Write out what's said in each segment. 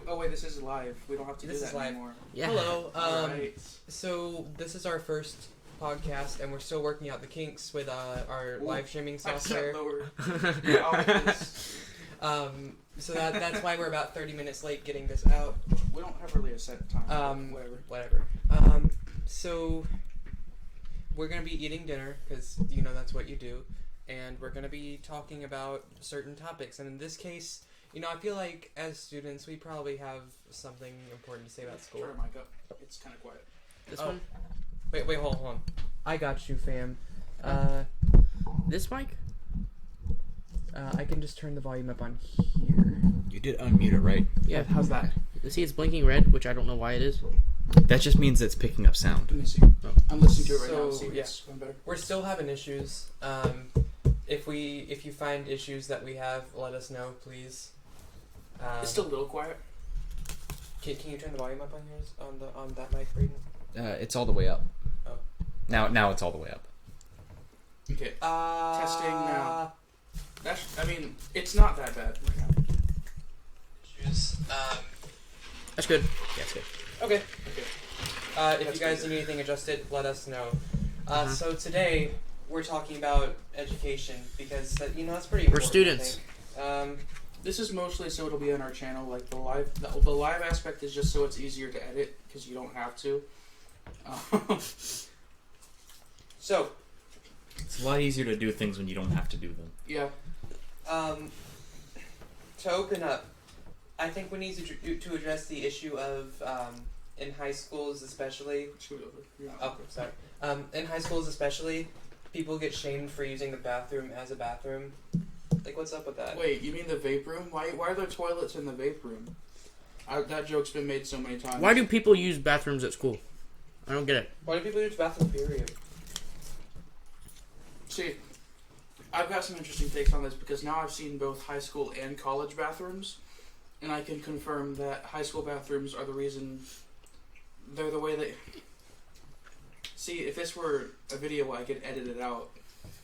Oh wait, this is live. We don't have to do that anymore. Yeah. Hello. Right. So this is our first podcast, and we're still working out the kinks with our live streaming software. So that's why we're about 30 minutes late getting this out. We don't have really a set time. Whatever. So we're gonna be eating dinner because that's what you do, and we're gonna be talking about certain topics. And in this case, I feel like as students we probably have something important to say about school. Turn your mic up. It's kind of quiet. This one? Wait, hold on. I got you, fam. This mic? I can just turn the volume up on here. You did unmute it, right? Yeah, how's that? See, it's blinking red, which I don't know why it is. That just means it's picking up sound. Let me see. I'm listening to it right now. See if it's going better. We're still having issues. If you find issues that we have, let us know, please. It's still a little quiet. Can you turn the volume up on yours on that mic, Braden? It's all the way up. Oh. Now it's all the way up. Okay. Testing now. It's not that bad right now. Issues. That's good. Yeah, it's good. Okay. If you guys need anything adjusted, let us know. So today we're talking about education because that's pretty important. We're students. I think. This is mostly so it'll be on our channel. Like the live aspect is just so it's easier to edit because you don't have to. So it's a lot easier to do things when you don't have to do them. Yeah. To open up, I think we need to address the issue of in high schools especially. Oh, sorry. In high schools especially, people get shamed for using the bathroom as a bathroom. Like, what's up with that? Wait, you mean the vape room? Why are there toilets in the vape room? That joke's been made so many times. Why do people use bathrooms at school? I don't get it. Why do people use bathrooms, period? See, I've got some interesting takes on this because now I've seen both high school and college bathrooms, and I can confirm that high school bathrooms are the reason. They're the way they... See, if this were a video, I could edit it out.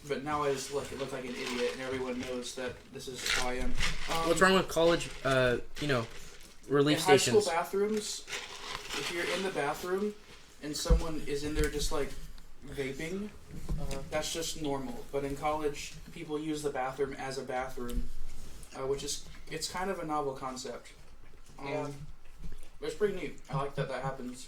But now I just look like an idiot, and everyone knows that this is how I am. What's wrong with college, relief in stations? High school bathrooms, if you're in the bathroom and someone is in there just like vaping, that's just normal. But in college, people use the bathroom as a bathroom, it's kind of a novel concept. Yeah. But it's pretty neat. I like that happens.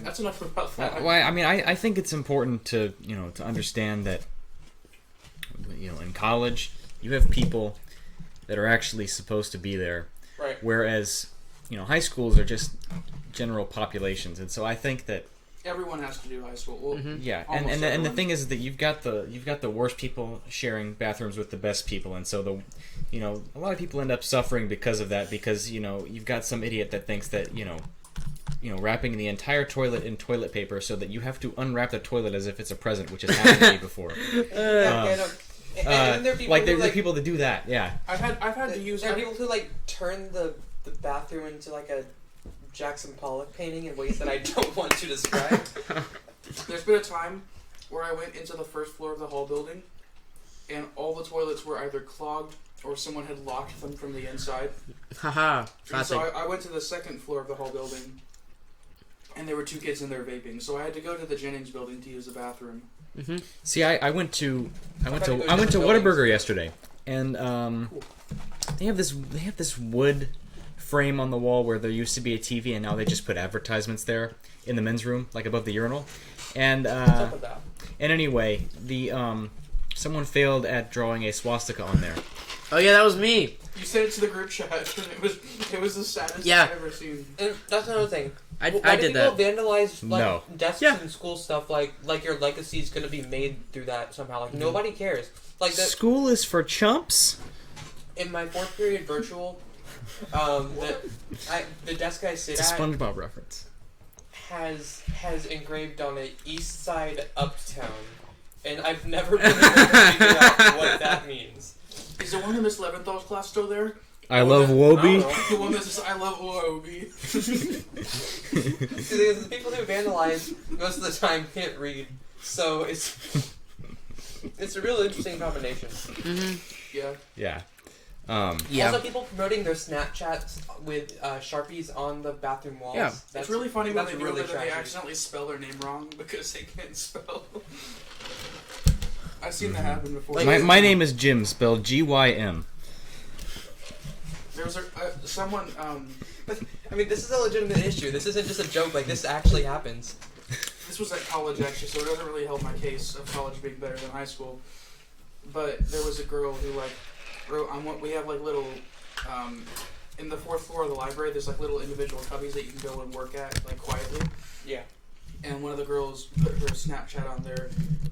That's enough about that. Well, I think it's important to understand that in college you have people that are actually supposed to be there, right? Whereas high schools are just general populations, and so I think that everyone has to do high school. Well, yeah, and the thing is that you've got the worst people sharing bathrooms with the best people, and so a lot of people end up suffering because of that, because you've got some idiot that thinks that wrapping the entire toilet in toilet paper so that you have to unwrap the toilet as if it's a present, which has happened to me before. And there are people there are people that do that. Yeah, I've had to use. There are people who turn the bathroom into like a Jackson Pollock painting in ways that I don't want to describe. There's been a time where I went into the first floor of the hall building, and all the toilets were either clogged or someone had locked them from the inside. Haha. So I went to the second floor of the hall building, and there were two kids in there vaping. So I had to go to the Jennings building to use the bathroom. Mm-hmm. See, I went to Whataburger yesterday, and they have this wood frame on the wall where there used to be a TV, and now they just put advertisements there in the men's room, like above the urinal. And What's up with that? And anyway, the someone failed at drawing a swastika on there. Oh yeah, that was me. You sent it to the group chat, and it was the saddest Yeah. I've ever seen. And that's another thing. I Why did do that. people vandalize desks Yeah. and school stuff like your legacy is going to be made through that somehow? Like nobody cares. Like that. School is for chumps. In my 4th period virtual, the desk I sit It's a at SpongeBob reference. has engraved on it East Side Uptown, and I've never been able to figure out what that means. Is the one in Miss Leventhal's class still there? I love Wobie. The one that says I love Wobie. See, the people who vandalize most of the time can't read, so it's a real interesting combination. Mm-hmm. Yeah. Yeah. Yeah. Also, people promoting their Snapchats with Sharpies on the bathroom walls. Yeah. It's really funny when that's they do really that, they trashy. accidentally spell their name wrong because they can't spell. I've seen that happen before. My name is Jim, spelled Gym. There was someone. I mean, this is a legitimate issue. This isn't just a joke. Like, this actually happens. This was at college actually, so it doesn't really help my case of college being better than high school. But there was a girl who like wrote on what we have like little in the fourth floor of the library. There's like little individual cubbies that you can go and work at like quietly. Yeah. And one of the girls put her Snapchat on there,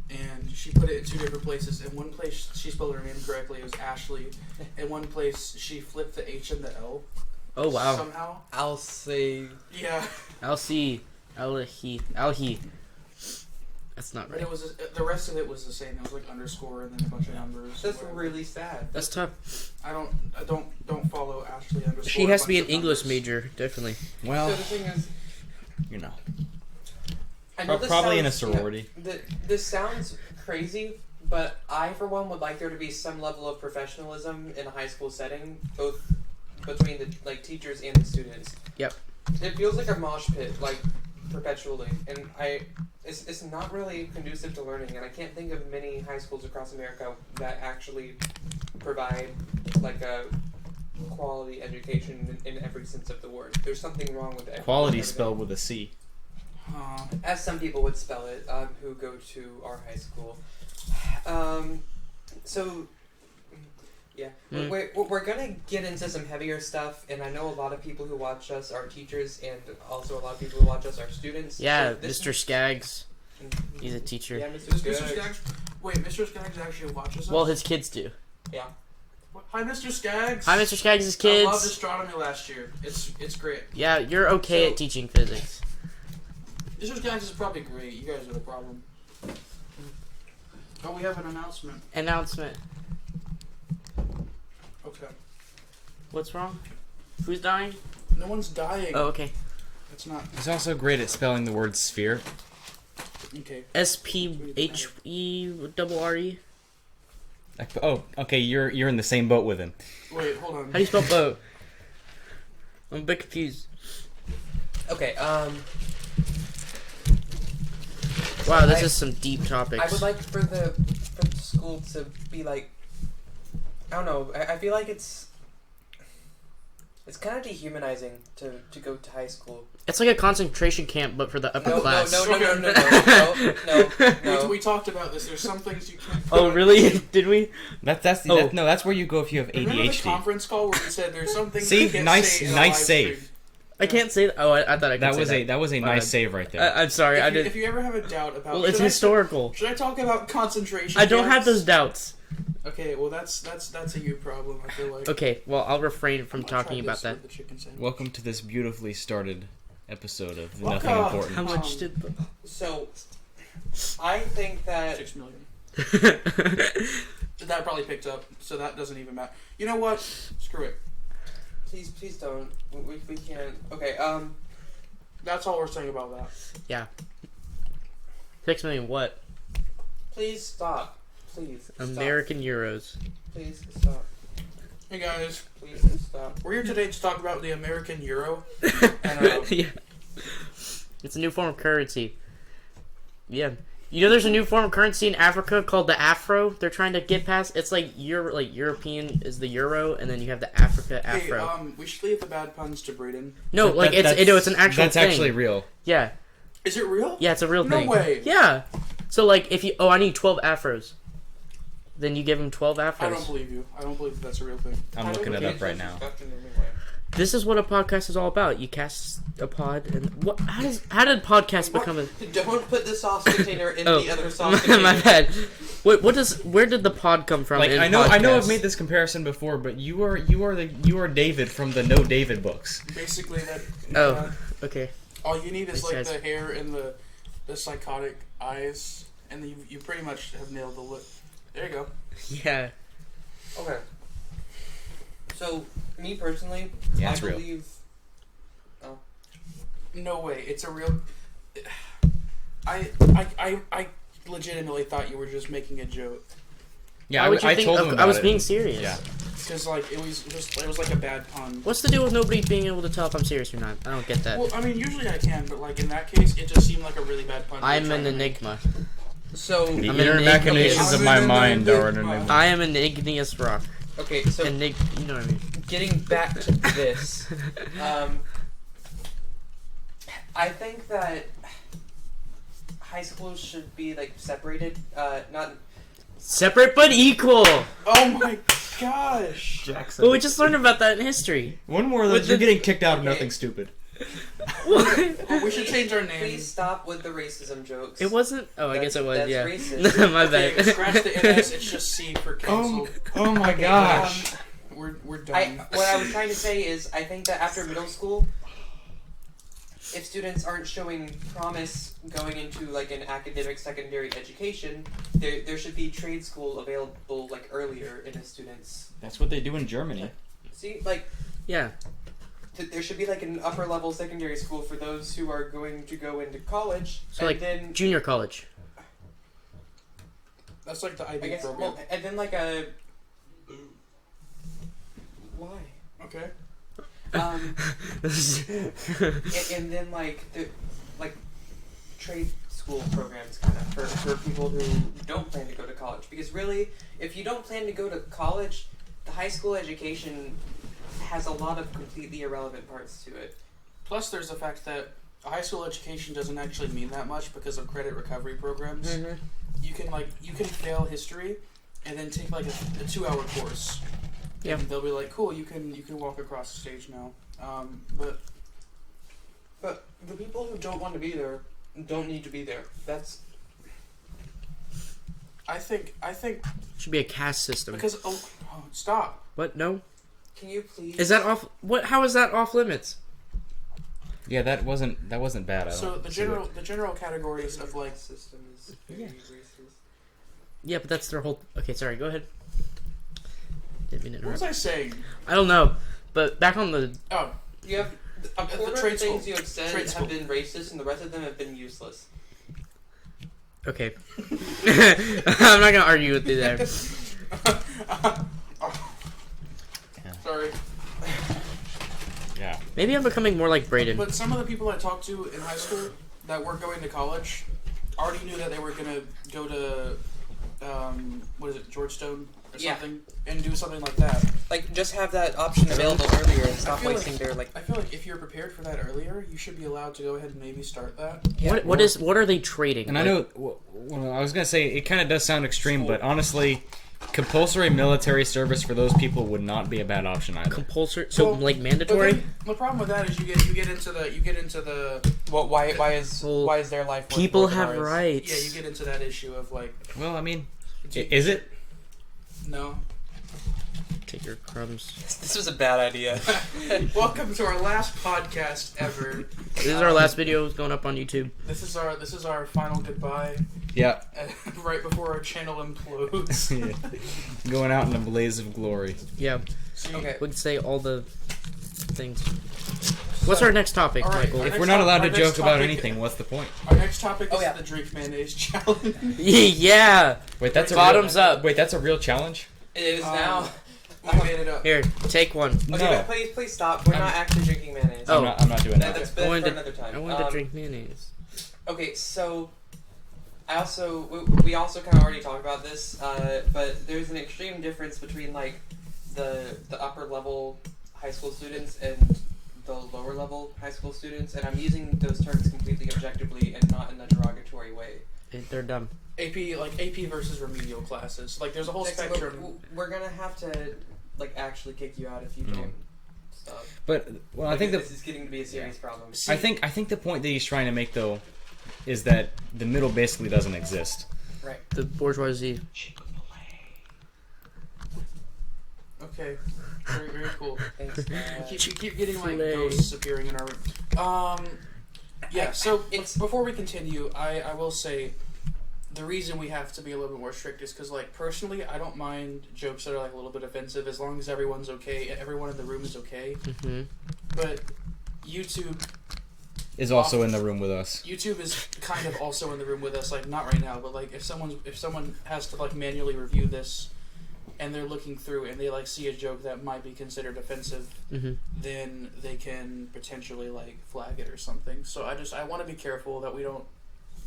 and she put it in 2 different places. In one place, she spelled her name correctly. It was Ashley. In one place, she flipped the H and the L. Oh wow. Somehow. I'll say. Yeah. Alhi. That's not But right. it was the rest of it was the same. It was like underscore and then a bunch of numbers. That's whatever. really sad. That's tough. I don't follow Ashley underscore. She has a to be an bunch of English numbers. major, definitely. Well, So the thing is, you know, I know this probably in a sounds- sorority. This sounds crazy, but I, for one, would like there to be some level of professionalism in a high school setting, both between the teachers and the students. Yep. It feels like a mosh pit, perpetually, and it's not really conducive to learning. And I can't think of many high schools across America that actually provide like a quality education in every sense of the word. There's something wrong with it. Quality spelled with a C. As some people would spell it, who go to our high school. We're gonna get into some heavier stuff, and I know a lot of people who watch us are teachers, and also a lot of people who watch us are students. Yeah, So this Mr. Skaggs. He's a teacher. Yeah, Mr. Does Mr. Skaggs. Skaggs? Wait, Mr. Skaggs actually watches us? Well, his kids do. Yeah. Hi, Mr. Skaggs. Hi, Mr. Skaggs' I loved kids. astronomy last year. It's great. Yeah, you're okay So- at teaching physics. Mr. Skaggs is probably great. You guys are the problem. Oh, we have an announcement. Announcement. Okay. What's wrong? Who's dying? No one's dying. Oh, okay. It's not. He's also great at spelling the word sphere. Okay. SPHERE. Oh, okay, you're in the same boat with him. Wait, hold on. How do you spell boat? I'm a bit confused. Okay. Wow, this is some deep topics. I would like for the school to be like, I don't know. I feel like it's kind of dehumanizing to go to high school. It's like a concentration camp, but for the upper No, class. No. We talked about this. There's some things you can't. Oh, really? Did we? That's where you go if you have Remember the ADHD. conference call where we said there's some things See, you can't nice- say in a nice live save. stream. I can't say that. Oh, I thought I could say That was a nice save right there. I'm sorry, I If you, did. if you ever have a doubt about, Well, it's should I- historical. Should I talk about concentration? I don't have camps? those doubts. Okay, well that's a you problem. I feel like. Okay, well, I'll refrain from I'm gonna talking try about this that. with the chicken sandwich. Welcome to this beautifully started episode of Welcome. Nothing How Important. much did So, I think that 6 million. the... That probably picked up, so that doesn't even matter. You know what? Screw it. please don't. We can't. Okay. That's all we're saying about that. Yeah. 6 million what? Please stop. Please. Stop. American euros. Please stop. Hey guys, Please stop. we're here today to talk about the American euro. Yeah. It's a new form of currency. Yeah. You know there's a new form of currency in Africa called the Afro? They're trying to get past. It's like European is the euro, and then you have the Africa Hey, Afro. we should leave the bad puns to Braden. No, like it's an actual That's thing. actually real. Yeah. Is it real? Yeah, it's a real No thing. way. Yeah. So like if you I need 12 afros. Then you give him 12 afros. I don't believe you. I don't believe that's a real thing. I'm looking it up right now. This is what a podcast is all about. You cast a pod and what how did podcast become a Don't put the sauce container in Oh, the other sauce container. my bad. Where did the pod come from? Like in I know I've podcasts? made this comparison before, but you are David from the No David books. Basically, that. Oh, okay. All you need is Thanks, like guys. the hair and the psychotic eyes, and then you pretty much have nailed the look. There you go. Yeah. Okay. So, me personally, Yeah, I it's real. believe. No way. It's a real. I legitimately thought you were just making a joke. Yeah, Why would you I think told him I about was it. being serious. Yeah. because like it was like a bad pun. What's the deal with nobody being able to tell if I'm serious or not? I don't get that. Well, I mean, usually I can, but like in that case, it just seemed like a really bad pun. I'm an enigma. So The I'm inner an machinations igneous- of my I'm an mind are an enigma. enigma. I am an igneous rock. okay, so You know what I mean. getting back to this, I think that high schools should be like separated. Not Separate but equal. Oh my gosh! Jackson. Well, we just learned about that in history. One more of With those. You're the- getting kicked out of Okay. nothing stupid. What? Well, we should change our name. please stop with the racism jokes. It wasn't. Oh, I guess it was. That's Yeah. racist. My Okay, bad. scratch the NS. It's just C for cancel. Oh my Okay, gosh. We're done. what I was trying to say is, I think that after middle school, if students aren't showing promise going into like an academic secondary education, there should be trade school available like earlier in a student's. That's what they do in Germany. See, like Yeah. there should be like an upper level secondary school for those who are going to go into college, So, and like, then Junior college. That's like the I IB guess program. well, and then like a why Okay. and then like the like trade school programs kind of for people who don't plan to go to college, because really if you don't plan to go to college, the high school education has a lot of completely irrelevant parts to it. Plus, there's the fact that a high school education doesn't actually mean that much because of credit recovery programs. You can fail history, and then take like a 2-hour course. Yeah. And they'll be like, cool, you can walk across the stage now. But the people who don't want to be there don't need to be there. That's I think Should be a caste system. because stop. What? No. can you please Is that off? What? How is that off limits? Yeah, that wasn't bad. I So don't the see what- general categories of like system is very Yeah. racist. Yeah, but that's their whole. Okay, sorry. Go ahead. Didn't mean to what was interrupt. I saying? I don't know, but back on the. Oh, You have a the quarter of trade the things school. you have said Trade have school. been racist, and the rest of them have been useless. Okay. I'm not gonna argue with you there. sorry. Yeah. Maybe I'm becoming more like Brayden. But some of the people I talked to in high school that were going to college already knew that they were gonna go to what is it, Georgetown or Yeah. something, and do something like that. Like, just have that option available earlier and stop feel wasting their like. I feel like if you're prepared for that earlier, you should be allowed to go ahead and maybe start that. What are they trading? And I Like, know, well, I was gonna say it kind of does sound extreme, School. but honestly, compulsory military service for those people would not be a bad option either. compulsory. So Well, like But mandatory. then, the problem with that is you get into the Well, why is Well, their life? worth People more than have ours? rights. yeah, you get into that issue of like Well, I mean, do- is it? no. Take your crumbs. This was a bad idea. Welcome to our last podcast ever. This is our last video. It's going up on YouTube. This is our final goodbye. Yeah. Right before our channel implodes. Yeah. Going out in a blaze of glory. Yeah, See, Okay. we could say all the things. What's our next topic, All right, Michael? our If next we're not top- allowed our to next joke about topic- anything, what's the point? Our next topic Oh, is yeah. the drink mayonnaise challenge. Yeah. Wait, that's a Bottoms real, up. Wait, that's a real challenge? It is now. We made it up. Here, take one. Okay, No. but please stop. We're not actually drinking mayonnaise. Oh. I'm not doing that. That's I wanted for to- another time. I wanted to drink mayonnaise. Okay, so we also kind of already talked about this, but there's an extreme difference between like the upper level high school students and the lower level high school students, and I'm using those terms completely objectively and not in a derogatory way. They're dumb. AP versus remedial classes. Like there's a whole Like, so spectrum. we're gonna have to like actually kick you out if you Yeah. don't stop. But well, I think this is getting to be a serious problem. See, I think the point that he's trying to make though is that the middle basically doesn't exist. Right. The bourgeoisie. Okay. Very, very cool. Thanks. We keep getting like Filet. ghosts appearing in our room. Yeah. So It's- before we continue, I will say the reason we have to be a little bit more strict is because like personally, I don't mind jokes that are like a little bit offensive as long as everyone's okay. Everyone in the room is okay. Mm-hmm. But YouTube Is also in the room with us. YouTube is kind of also in the room with us. Like not right now, but like if someone has to like manually review this, and they're looking through and they like see a joke that might be considered offensive, then they can potentially like flag it or something. So I want to be careful that we don't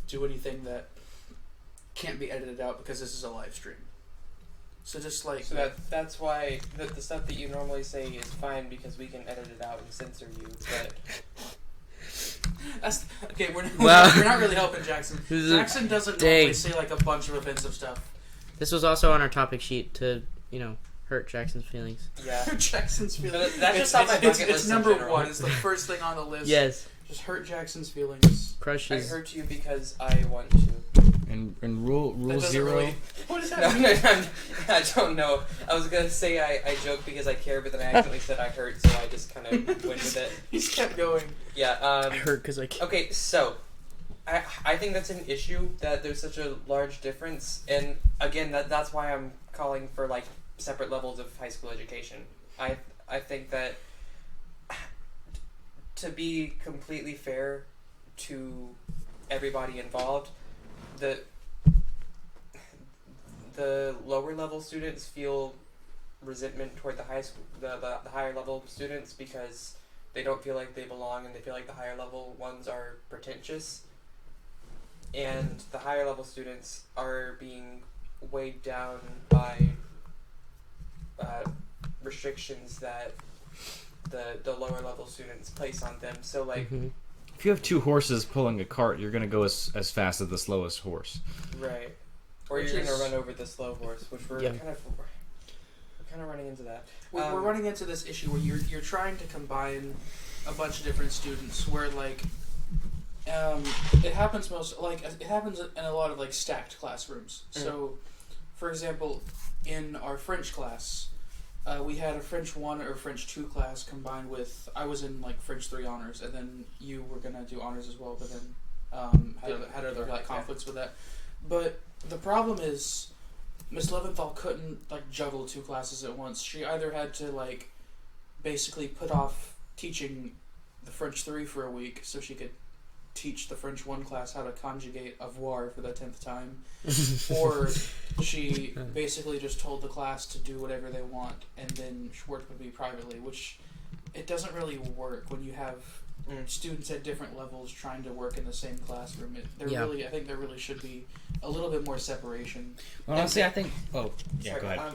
do anything that can't be edited out because this is a live stream. So just like that's why the stuff that you normally say is fine because we can edit it out and censor you. But that's okay. We're Wow. not really helping Jackson. Jackson doesn't normally say like a bunch of offensive stuff. This was also on our topic sheet to hurt Jackson's feelings. yeah, Jackson's feelings. That's just on my bucket list. It's in number general. one. It's the first thing on the list. Yes. Just hurt Jackson's feelings. Crush I his. hurt you because I want to. And rule That doesn't 0. really- what does No, that mean? I don't know. I was gonna say I joke because I care, but then I accidentally said I hurt, so I just kind of went with it. He just kept going. Yeah. I hurt because I can't. Okay, so I think that's an issue that there's such a large difference, and again that's why I'm calling for like separate levels of high school education. I think that to be completely fair to everybody involved, the lower level students feel resentment toward the high school, the higher level students because they don't feel like they belong and they feel like the higher level ones are pretentious, and the higher level students are being weighed down by restrictions that the lower level students place on them. So like If you have two horses pulling a cart, you're gonna go as fast as the slowest horse. right, or Which you're is- gonna run over the slow horse, which we're Yeah. kind of running into that. We're running into this issue where you're trying to combine a bunch of different students where like it happens in a lot of like stacked classrooms. So for example, in our French class, we had a French 1 or French 2 class combined with, I was in like French 3 honors, and then you were gonna do honors as well, but then had other like conflicts with that. But the problem is Miss Leventhal couldn't like juggle two classes at once. She either had to like basically put off teaching the French 3 for a week so she could teach the French 1 class how to conjugate avoir for the 10th time, or she basically just told the class to do whatever they want and then work with me privately, which it doesn't really work when you have students at different levels trying to work in the same classroom. I think there really should be a little bit more separation. Well, honestly, I think. Oh, yeah, Sorry, go ahead.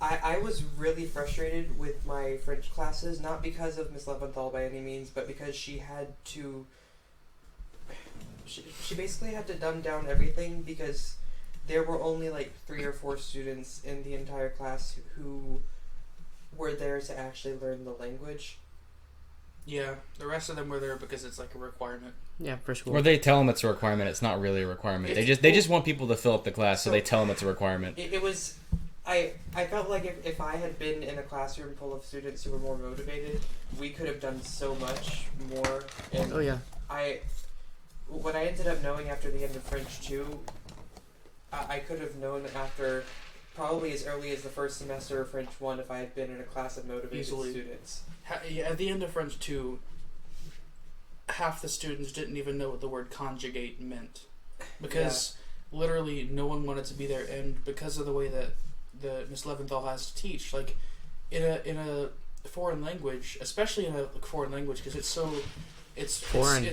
I was really frustrated with my French classes, not because of Miss Leventhal by any means, but because she had to. She basically had to dumb down everything because there were only like 3 or 4 students in the entire class who were there to actually learn the language. Yeah, the rest of them were there because it's like a requirement. Yeah, for school. Or they tell them it's a requirement. It's not really a requirement. They just want people to fill up the class, so they tell them it's a requirement. It was. I felt like if I had been in a classroom full of students who were more motivated, we could have done so much more. And Oh yeah. what I ended up knowing after the end of French 2, I could have known after probably as early as the first semester of French 1 if I had been in a class of motivated students. At the end of French 2, half the students didn't even know what the word conjugate meant because literally no one wanted to be there, and because of the way that the Miss Leventhal has to teach, like in a foreign language, especially in a foreign language, because it's Foreign.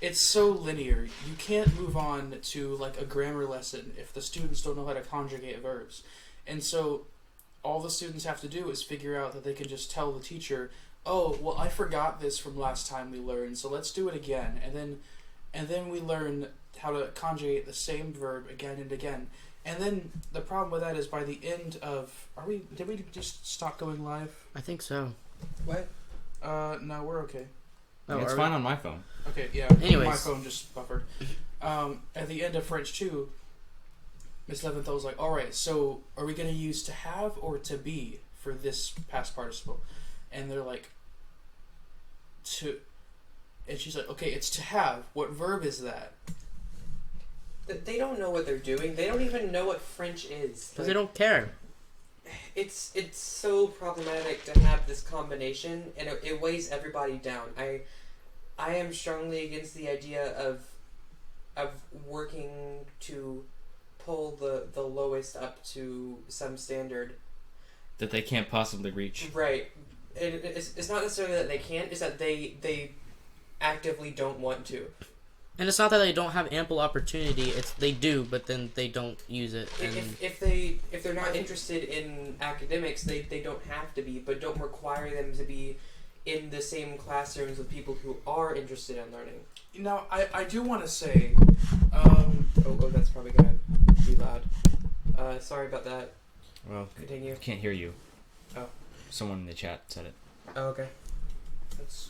it's so linear. You can't move on to like a grammar lesson if the students don't know how to conjugate verbs, and so all the students have to do is figure out that they can just tell the teacher, "Oh, well, I forgot this from last time we learned, so let's do it again," and then we learn how to conjugate the same verb again and again. And then the problem with that is by the end of... Did we just stop going live? I think so. What? No, we're okay. Oh, It's are fine we? on my phone. Okay, yeah. Anyways. My phone just buffered. At the end of French 2, Miss Leventhal was like, alright, so are we going to use to have or to be for this past participle? And they're like, to... And she's like, okay, it's to have. What verb is that? They don't know what they're doing. They don't even know what French is. Because they don't care. It's so problematic to have this combination, and it weighs everybody down. I am strongly against the idea of working to pull the lowest up to some standard. That they can't possibly reach. Right. It's not necessarily that they can't, it's that they actively don't want to. And it's not that they don't have ample opportunity. It's they do, but then they don't use it. And If they're not interested in academics, they don't have to be, but don't require them to be in the same classrooms with people who are interested in learning. Now, I do want to say, Oh, that's probably gonna be loud. Sorry about that. Well, Continue. I can't hear you. Oh. Someone in the chat said it. Oh, okay. that's,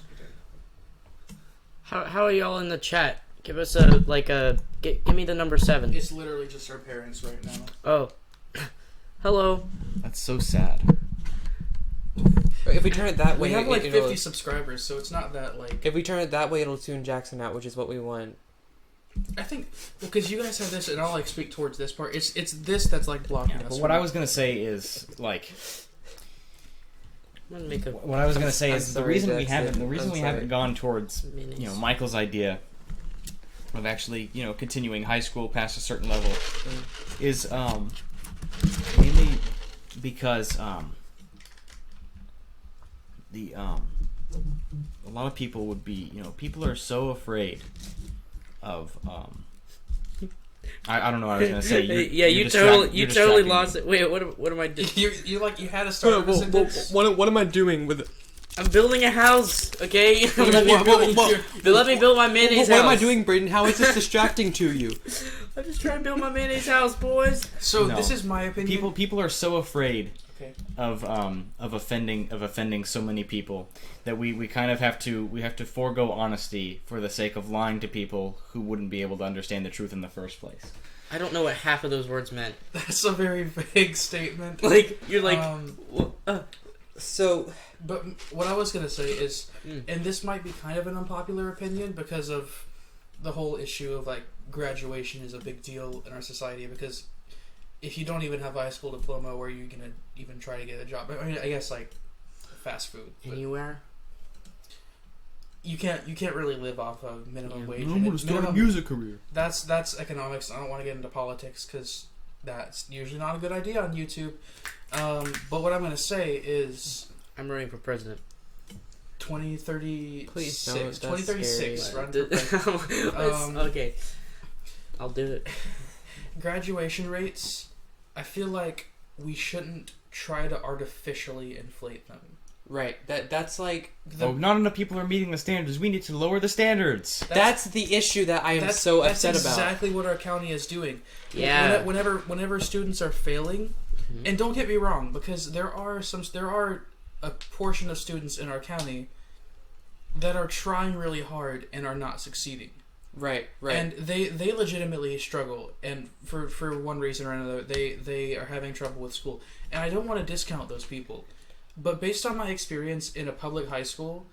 how are y'all in the chat? Give us give me the number 7. it's literally just our parents right now. Oh, hello. That's so sad. If we turn it that way, We have like it'll- 50 subscribers, so it's not that like. If we turn it that way, it'll tune Jackson out, which is what we want. I think because you guys have this, and I'll like speak towards this part. It's this that's like blocking us. But what I was gonna say is like. I'm gonna make a What I was gonna say I'm is sorry, the Jackson. reason I'm we sorry. haven't gone towards mayonnaise. Michael's idea of actually continuing high school past a certain level is mainly because a lot of people would be people are so afraid of I don't know what I was gonna say. You totally distracting lost me. it. Wait, what am I doing? You had to start a sentence. What am I doing with it? I'm building a house. Okay, What- let me build my mayonnaise What house. am I doing, Braden? How is this distracting to you? I'm just trying to build my mayonnaise house, boys. So No. this is my opinion. People are so afraid Okay. of offending so many people that we kind of have to forego honesty for the sake of lying to people who wouldn't be able to understand the truth in the first place. I don't know what half of those words meant. That's a very vague statement. Like you're like, So, But what I was gonna say is, Mm. and this might be kind of an unpopular opinion because of the whole issue of like graduation is a big deal in our society. Because if you don't even have a high school diploma, where are you gonna even try to get a job? I mean, I guess like fast food. But anywhere. you can't really live off of minimum Yeah. wage. I'm and gonna start a minimum- music career. That's economics. I don't want to get into politics because that's usually not a good idea on YouTube. But what I'm going to say is I'm running for president. 2036. Please don't, that's 2036. scary. Run for president. Okay, I'll do it. Graduation rates, I feel like we shouldn't try to artificially inflate them. right. That's like Not enough people are meeting the standards. We need to lower the standards. that's the issue that I am so upset that's about. exactly what our county is doing. Yeah. Whenever students are failing, Mhm. and don't get me wrong, because there are a portion of students in our county that are trying really hard and are not succeeding. Right. And they legitimately struggle, and for one reason or another, they are having trouble with school. And I don't want to discount those people, but based on my experience in a public high school,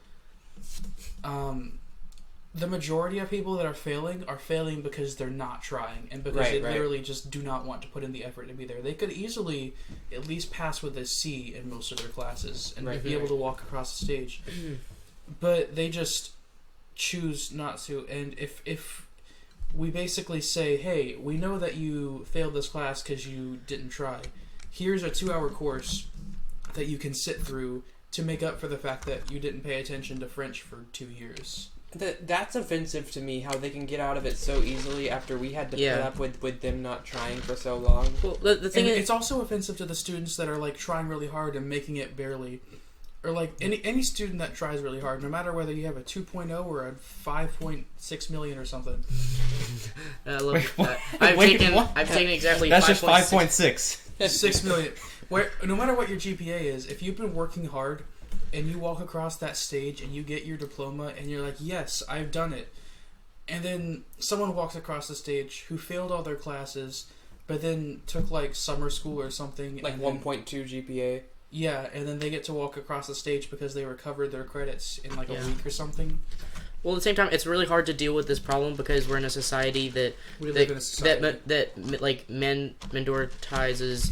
the majority of people that are failing because they're not trying, and because they Right. literally just do not want to put in the effort to be there. They could easily at least pass with a C in most of their classes and Right. be able to walk across the stage, but they just choose not to. And if we basically say, hey, we know that you failed this class because you didn't try, here's a 2-hour course that you can sit through to make up for the fact that you didn't pay attention to French for 2 years. That's offensive to me, how they can get out of it so easily after we had to Yeah. put up with them not trying for so long. Well, the thing And is, it's also offensive to the students that are like trying really hard and making it barely, or like any student that tries really hard, no matter whether you have a 2.0 or a 5.6 million or something. look, Wait, what? I've Wait, taken what? I've taken exactly. That's just 5.6. 5.6. 6 million. Where no matter what your GPA is, if you've been working hard and you walk across that stage and you get your diploma and you're like, yes, I've done it, and then someone walks across the stage who failed all their classes but then took like summer school or something, Like and then- 1.2 GPA. yeah, and then they get to walk across the stage because they recovered their credits in like a Yeah. week or something. Well, at the same time, it's really hard to deal with this problem because we're in a society that We live in a society. like minoritizes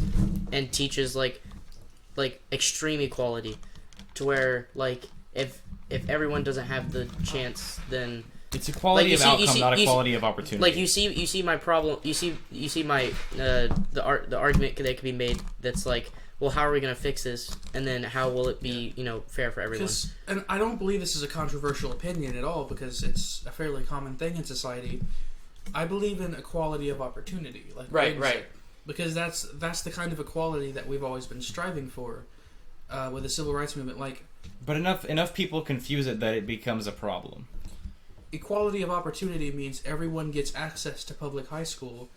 and teaches like extreme equality, to where like if everyone doesn't have the chance, then It's equality of outcome, not equality of opportunity. Like you see my problem. You see my the argument that could be made. That's like, well, how are we gonna fix this? And then how will it be fair for everyone? And I don't believe this is a controversial opinion at all because it's a fairly common thing in society. I believe in equality of opportunity. Like Right. Because that's the kind of equality that we've always been striving for with the civil rights movement. Like, but enough people confuse it that it becomes a problem. Equality of opportunity means everyone gets access to public high school,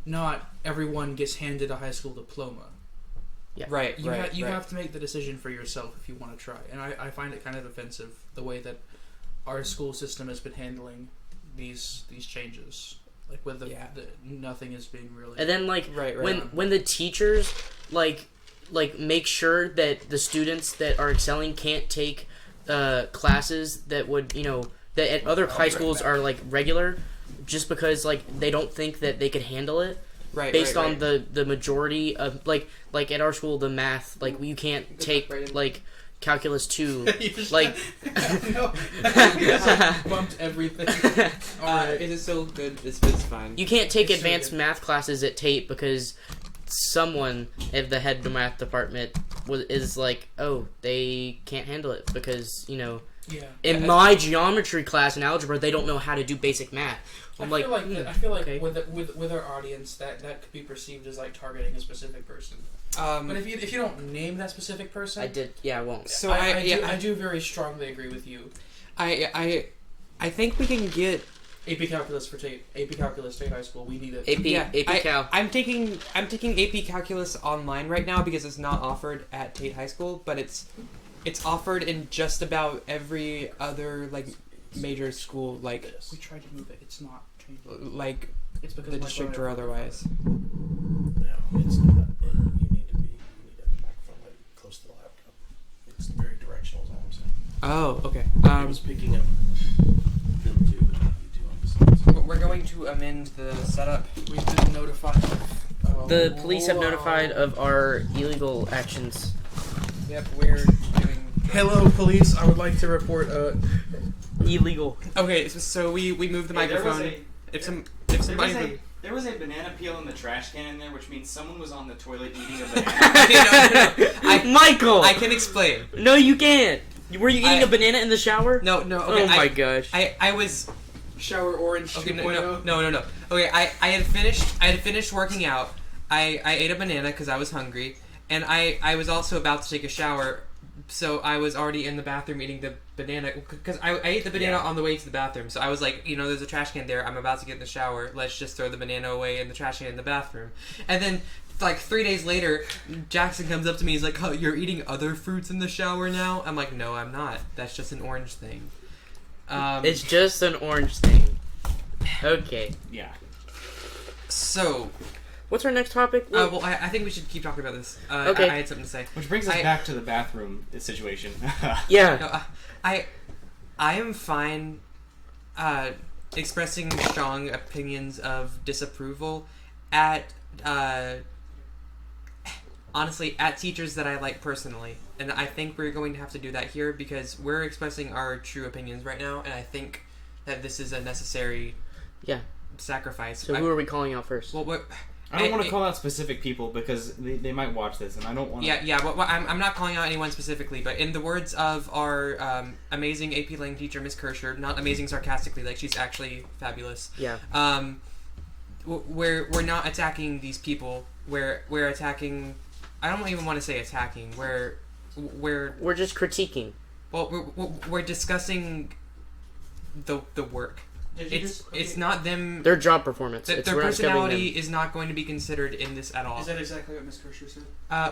not everyone gets handed a high school diploma. Yeah. Right. You have to make the decision for yourself if you want to try. And I find it kind of offensive the way that our school system has been handling these changes. Like with the nothing is being really. And then Right. when the teachers like make sure that the students that are excelling can't take classes that would that at other high schools are like regular, just because like they don't think that they could handle it. Right. Based on the majority of like at our school, the math, like you can't take like calculus 2 like no, you just bumped everything. It is so good. It's fine. you can't take It's so advanced good. math classes at Tate because someone at the head of the math department is like, oh, they can't handle it because in my geometry class in algebra they don't know how to do basic math. I feel like okay. with our audience that could be perceived as like targeting a specific person. But if you don't name that specific person, I won't. So I do very strongly agree with you. I think we can get AP Calculus for Tate. AP Calculus Tate High School. We need it. AP Cal. I'm taking AP Calculus online right now because it's not offered at Tate High School, but it's offered in just about every other like major school, like We tried to move it. It's not changing. like It's because the my district phone- or otherwise. No, it's not. You need to have the microphone like close to the laptop. It's very directional, is all I'm saying. Oh, okay. I was picking up them too, but not you two on the sides. We're going to amend the setup. We've been notified. The police have notified of our illegal actions. Yep, we're doing. Hello, police. I would like to report. Illegal. Okay, so we moved the microphone. If somebody. There was a banana peel in the trash can in there, which means someone was on the toilet eating a banana. No. Michael! I can explain. No, you can't. Were you eating a banana in the shower? No. Okay, oh my gosh. I was. Shower Orange Okay, 2.0. no. Okay, I had finished working out. I ate a banana because I was hungry, and I was also about to take a shower, so I was already in the bathroom eating the banana because I ate the banana on the way to the bathroom. So I was like, there's a trash can there. I'm about to get in the shower. Let's just throw the banana away in the trash can in the bathroom. And then like 3 days later, Jackson comes up to me. He's like, "Oh, you're eating other fruits in the shower now?" I'm like, "No, I'm not. That's just an orange thing." It's just an orange thing. Okay. Yeah. So. What's our next topic? Well, I think we should keep talking about this. Okay. I had something to say. Which brings us back to the bathroom situation. Yeah. No, I am fine expressing strong opinions of disapproval at honestly at teachers that I like personally, and I think we're going to have to do that here because we're expressing our true opinions right now, and I think that this is a necessary sacrifice. So who are we calling out first? Well, what? I don't want to call out specific people because they might watch this, and I don't want to... Yeah. Well, I'm not calling out anyone specifically, but in the words of our amazing AP Lang teacher, Miss Kirscher, not amazing sarcastically, like she's actually fabulous. Yeah. We're not attacking these people. We're attacking. I don't even want to say attacking. We're just critiquing. Well, we're discussing the work. It's not them. Their job performance. Their personality is not going to be considered in this at all. Is that exactly what Miss Kirscher said?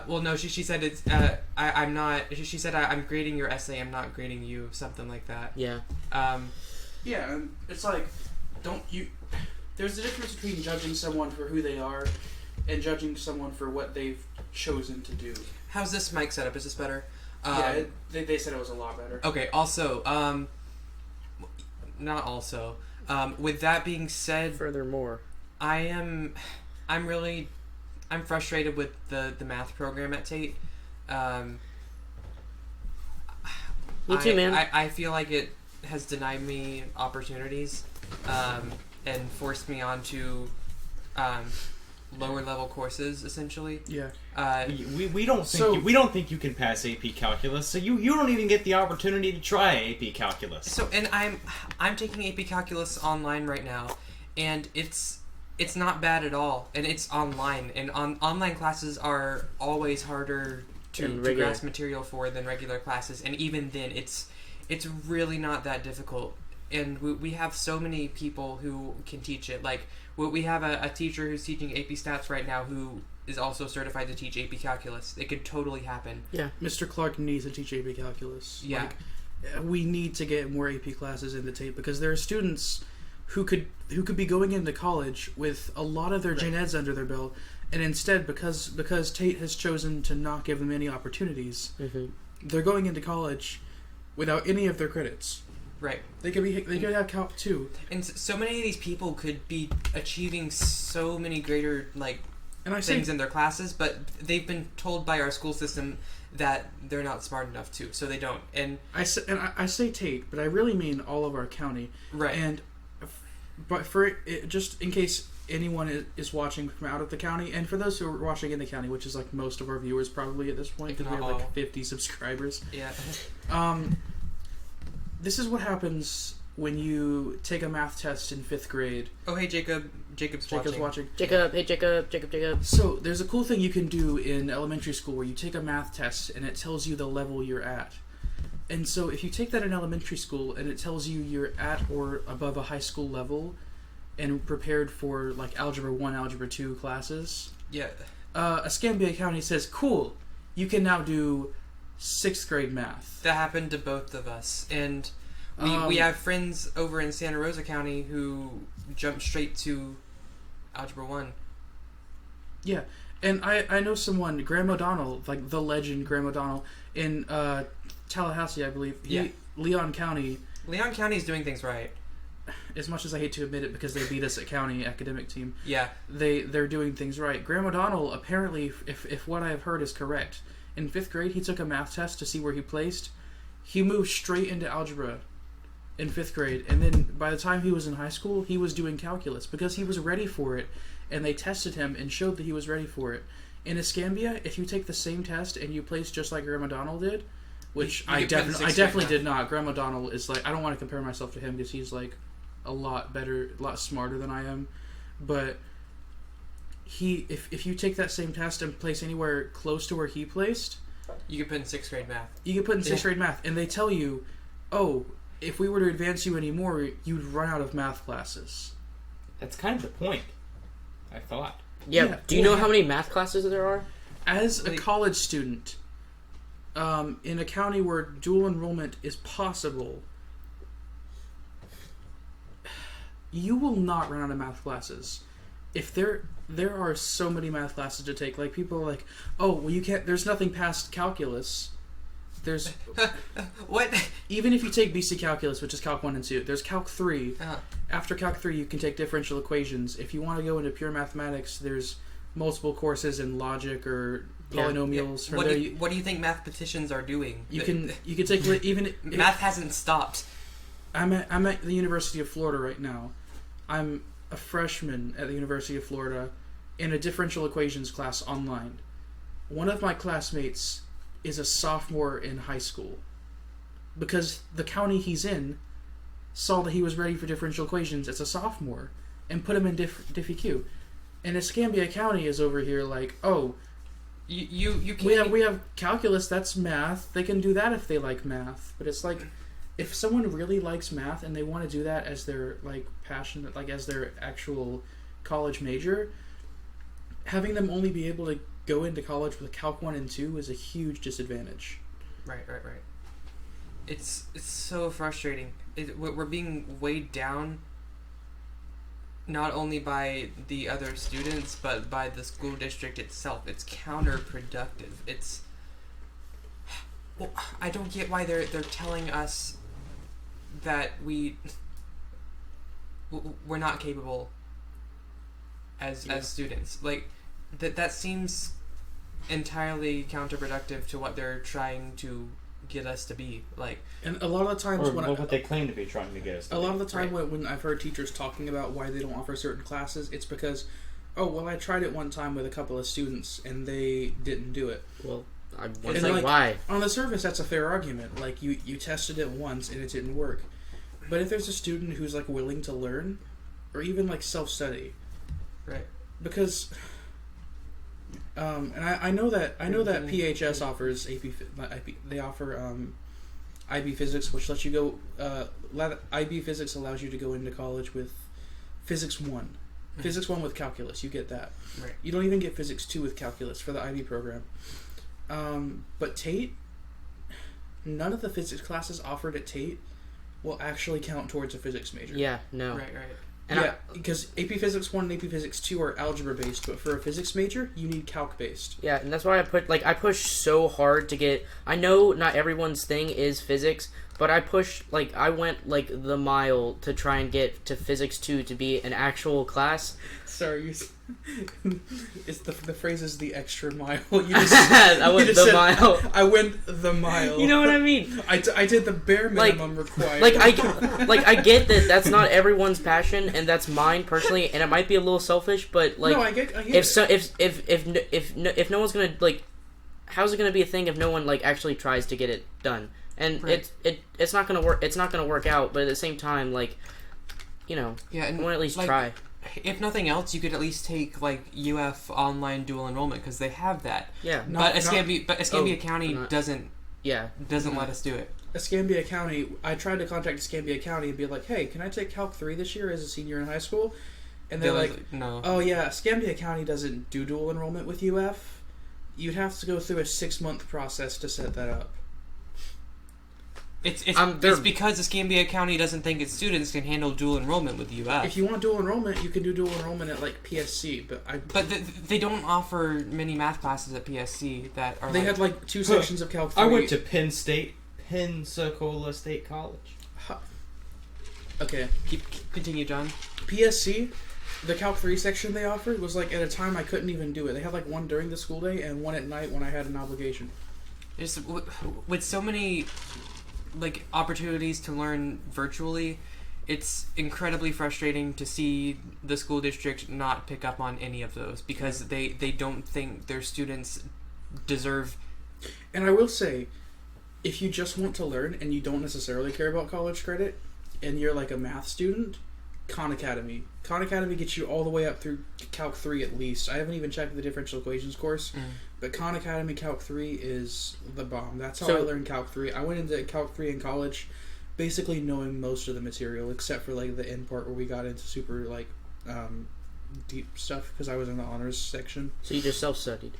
Well, no. She said it's. I'm not. She said I'm grading your essay. I'm not grading you. Something like that. Yeah. Yeah, and it's like, don't you? There's a difference between judging someone for who they are, and judging someone for what they've chosen to do. How's this mic setup? Is this better? They said it was a lot better. Okay. Also, not also. With that being said, furthermore, I'm frustrated with the math program at Tate. Me too, man. I feel like has denied me opportunities, and forced me onto lower level courses essentially. Yeah. We don't think we don't think you can pass AP Calculus, so you don't even get the opportunity to try AP Calculus. So, and I'm taking AP Calculus online right now, and it's not bad at all, and it's online, and online classes are always harder to grasp material for than regular classes, and even then it's really not that difficult, and we have so many people who can teach it. Like we have a teacher who's teaching AP Stats right now who is also certified to teach AP Calculus. It could totally happen. Yeah, Mr. Clark needs to teach AP Calculus. Yeah. Like, we need to get more AP classes into Tate because there are students who could be going into college with a lot of their gen eds under their belt, and instead because Tate has chosen to not give them any opportunities, they're going into college without any of their credits. Right. They could have Calc 2. And so many of these people could be achieving so many greater things in their classes, but they've been told by our school system that they're not smart enough to, so they don't. And I say Tate, but I really mean all of our county. Right. But for it, just in case anyone is watching from out of the county, and for those who are watching in the county, which is like most of our viewers probably at this point, because we have like 50 subscribers. Yeah. This is what happens when you take a math test in 5th grade. Oh, hey, Jacob. Jacob's watching. Jacob, hey Jacob. So there's a cool thing you can do in elementary school where you take a math test and it tells you the level you're at. And so if you take that in elementary school and it tells you you're at or above a high school level and prepared for like Algebra 1, Algebra 2 classes, Yeah. Escambia County says, cool, you can now do 6th grade math. That happened to both of us, and we have friends over in Santa Rosa County who jumped straight to Algebra 1. Yeah, and I know someone, Graham O'Donnell, like the legend Graham O'Donnell, in Tallahassee, I believe. Leon County. Leon County's doing things right. As much as I hate to admit it because they beat us at county academic team. Yeah. They're doing things right. Graham O'Donnell, apparently, if what I have heard is correct, in 5th grade he took a math test to see where he placed. He moved straight into algebra in 5th grade, and then by the time he was in high school, he was doing calculus because he was ready for it, and they tested him and showed that he was ready for it. In Escambia, if you take the same test and you place just like Graham O'Donnell did, which I definitely did not. Graham O'Donnell is like, I don't want to compare myself to him because he's like a lot better, a lot smarter than I am, but if you take that same test and place anywhere close to where he placed, you could put in 6th grade math. You could put in 6th grade math, and they tell you, oh, if we were to advance you anymore, you'd run out of math classes. That's kind of the point, I thought. Yeah. Do you know how many math classes there are? As a college student, in a county where dual enrollment is possible, you will not run out of math classes. If there are so many math classes to take, like people are like, oh, well, you can't. There's nothing past calculus. There's what? Even if you take BC Calculus, which is Calc 1 and 2, there's Calc 3. Uh-huh. After Calc 3, you can take differential equations. If you want to go into pure mathematics, there's multiple courses in logic or polynomials. Yeah. What do you think mathematicians are doing? You can take even math hasn't stopped. I'm at the University of Florida right now. I'm a freshman at the University of Florida in a differential equations class online. One of my classmates is a sophomore in high school because the county he's in saw that he was ready for differential equations as a sophomore and put him in DiffEQ. And Escambia County is over here like, oh, you can't. We have calculus, that's math. They can do that if they like math. But it's like, if someone really likes math and they want to do that as their like passion, like as their actual college major, having them only be able to go into college with Calc 1 and 2 is a huge disadvantage. Right. It's so frustrating. We're being weighed down not only by the other students, but by the school district itself. It's counterproductive. Well, I don't get why they're telling us that we're not capable as students. Like that seems entirely counterproductive to what they're trying to get us to be. Like, And a lot of the times Or when what they claim to be trying to get us to a be. lot of the time Right. when I've heard teachers talking about why they don't offer certain classes, it's because, oh, well, I tried it one time with a couple of students and they didn't do it. Well, I And, was like, like, why? On the surface, that's a fair argument. Like, you tested it once and it didn't work. But if there's a student who's, like, willing to learn, or even, like, self-study, right. because, and I know that PHS offers not AP, they offer, IB Physics, which lets you go, IB Physics allows you to go into college with Physics 1. Physics 1 with calculus, you get that. Right. You don't even get Physics 2 with calculus for the IB program. But Tate, none of the physics classes offered at Tate will actually count towards a physics major. Yeah, no. Right. And yeah, because AP Physics 1 and AP Physics 2 are algebra-based, but for a physics major, you need calc-based. Yeah, and that's why I push so hard to get. I know not everyone's thing is physics, but I went like the mile to try and get to Physics 2 to be an actual class. Sorry, it's the phrase is the extra mile. You just, I went the mile. I went the mile. You know what I mean? I did the bare minimum required. I get that that's not everyone's passion, and that's mine personally, and it might be a little selfish, but like, no, I get if no one's gonna like, how's it gonna be a thing if no one like actually tries to get it done? And Right. it's not gonna work. It's not gonna work out. But at the same time, like, you know, Yeah, and I want to at least like, try. if nothing else, you could at least take like UF online dual enrollment because they have that. Yeah, Not- But Escambia County not- doesn't yeah. let us do it. Escambia County, I tried to contact Escambia County and be like, hey, can I take Calc 3 this year as a senior in high school? And they're like, no. oh yeah, Escambia County doesn't do dual enrollment with UF. You'd have to go through a 6-month process to set that up. It's they're- because Escambia County doesn't think its students can handle dual enrollment with UF. If you want dual enrollment, you can do dual enrollment at like PSC, but They don't offer many math classes at PSC that are. they like, had like 2 sections of Calc 3. I went to Penn State, Pensacola State College. Okay, Continue, John. PSC, the Calc 3 section they offered was like at a time I couldn't even do it. They had like one during the school day and one at night when I had an obligation. Just with so many like opportunities to learn virtually, it's incredibly frustrating to see the school district not pick up on any of those because they don't think their students deserve. And I will say, if you just want to learn and you don't necessarily care about college credit, and you're like a math student, Khan Academy. Khan Academy gets you all the way up through Calc 3 at least. I haven't even checked the differential equations course, but Khan Academy Calc 3 is the bomb. That's how I learned Calc 3. I went into Calc 3 in college basically knowing most of the material, except for like the end part where we got into super like deep stuff because I was in the honors section. So you just self-studied.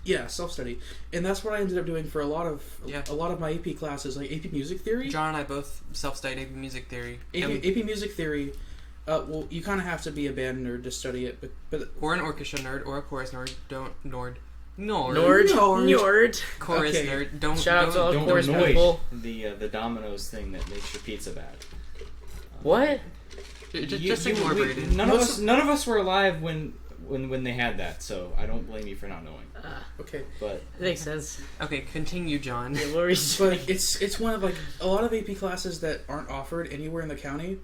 Yeah, self-study. And that's what I ended up doing for a lot of my AP classes, like AP Music Theory. John and I both self-studied AP Music Theory. AP Music Theory, well, you kind of have to be a band nerd to study it, but Or an orchestra nerd, or a chorus nerd. Nord. Chorus Okay. nerd. Don't. Shout out to all Don't chorus annoy people. the Domino's thing that makes your pizza bad. What? Just ignore Braden. None of us were alive when they had that, so I don't blame you for not knowing. okay. But That makes sense. Okay, continue, John. Yeah, what were you saying? But it's one of like a lot of AP classes that aren't offered anywhere in the county.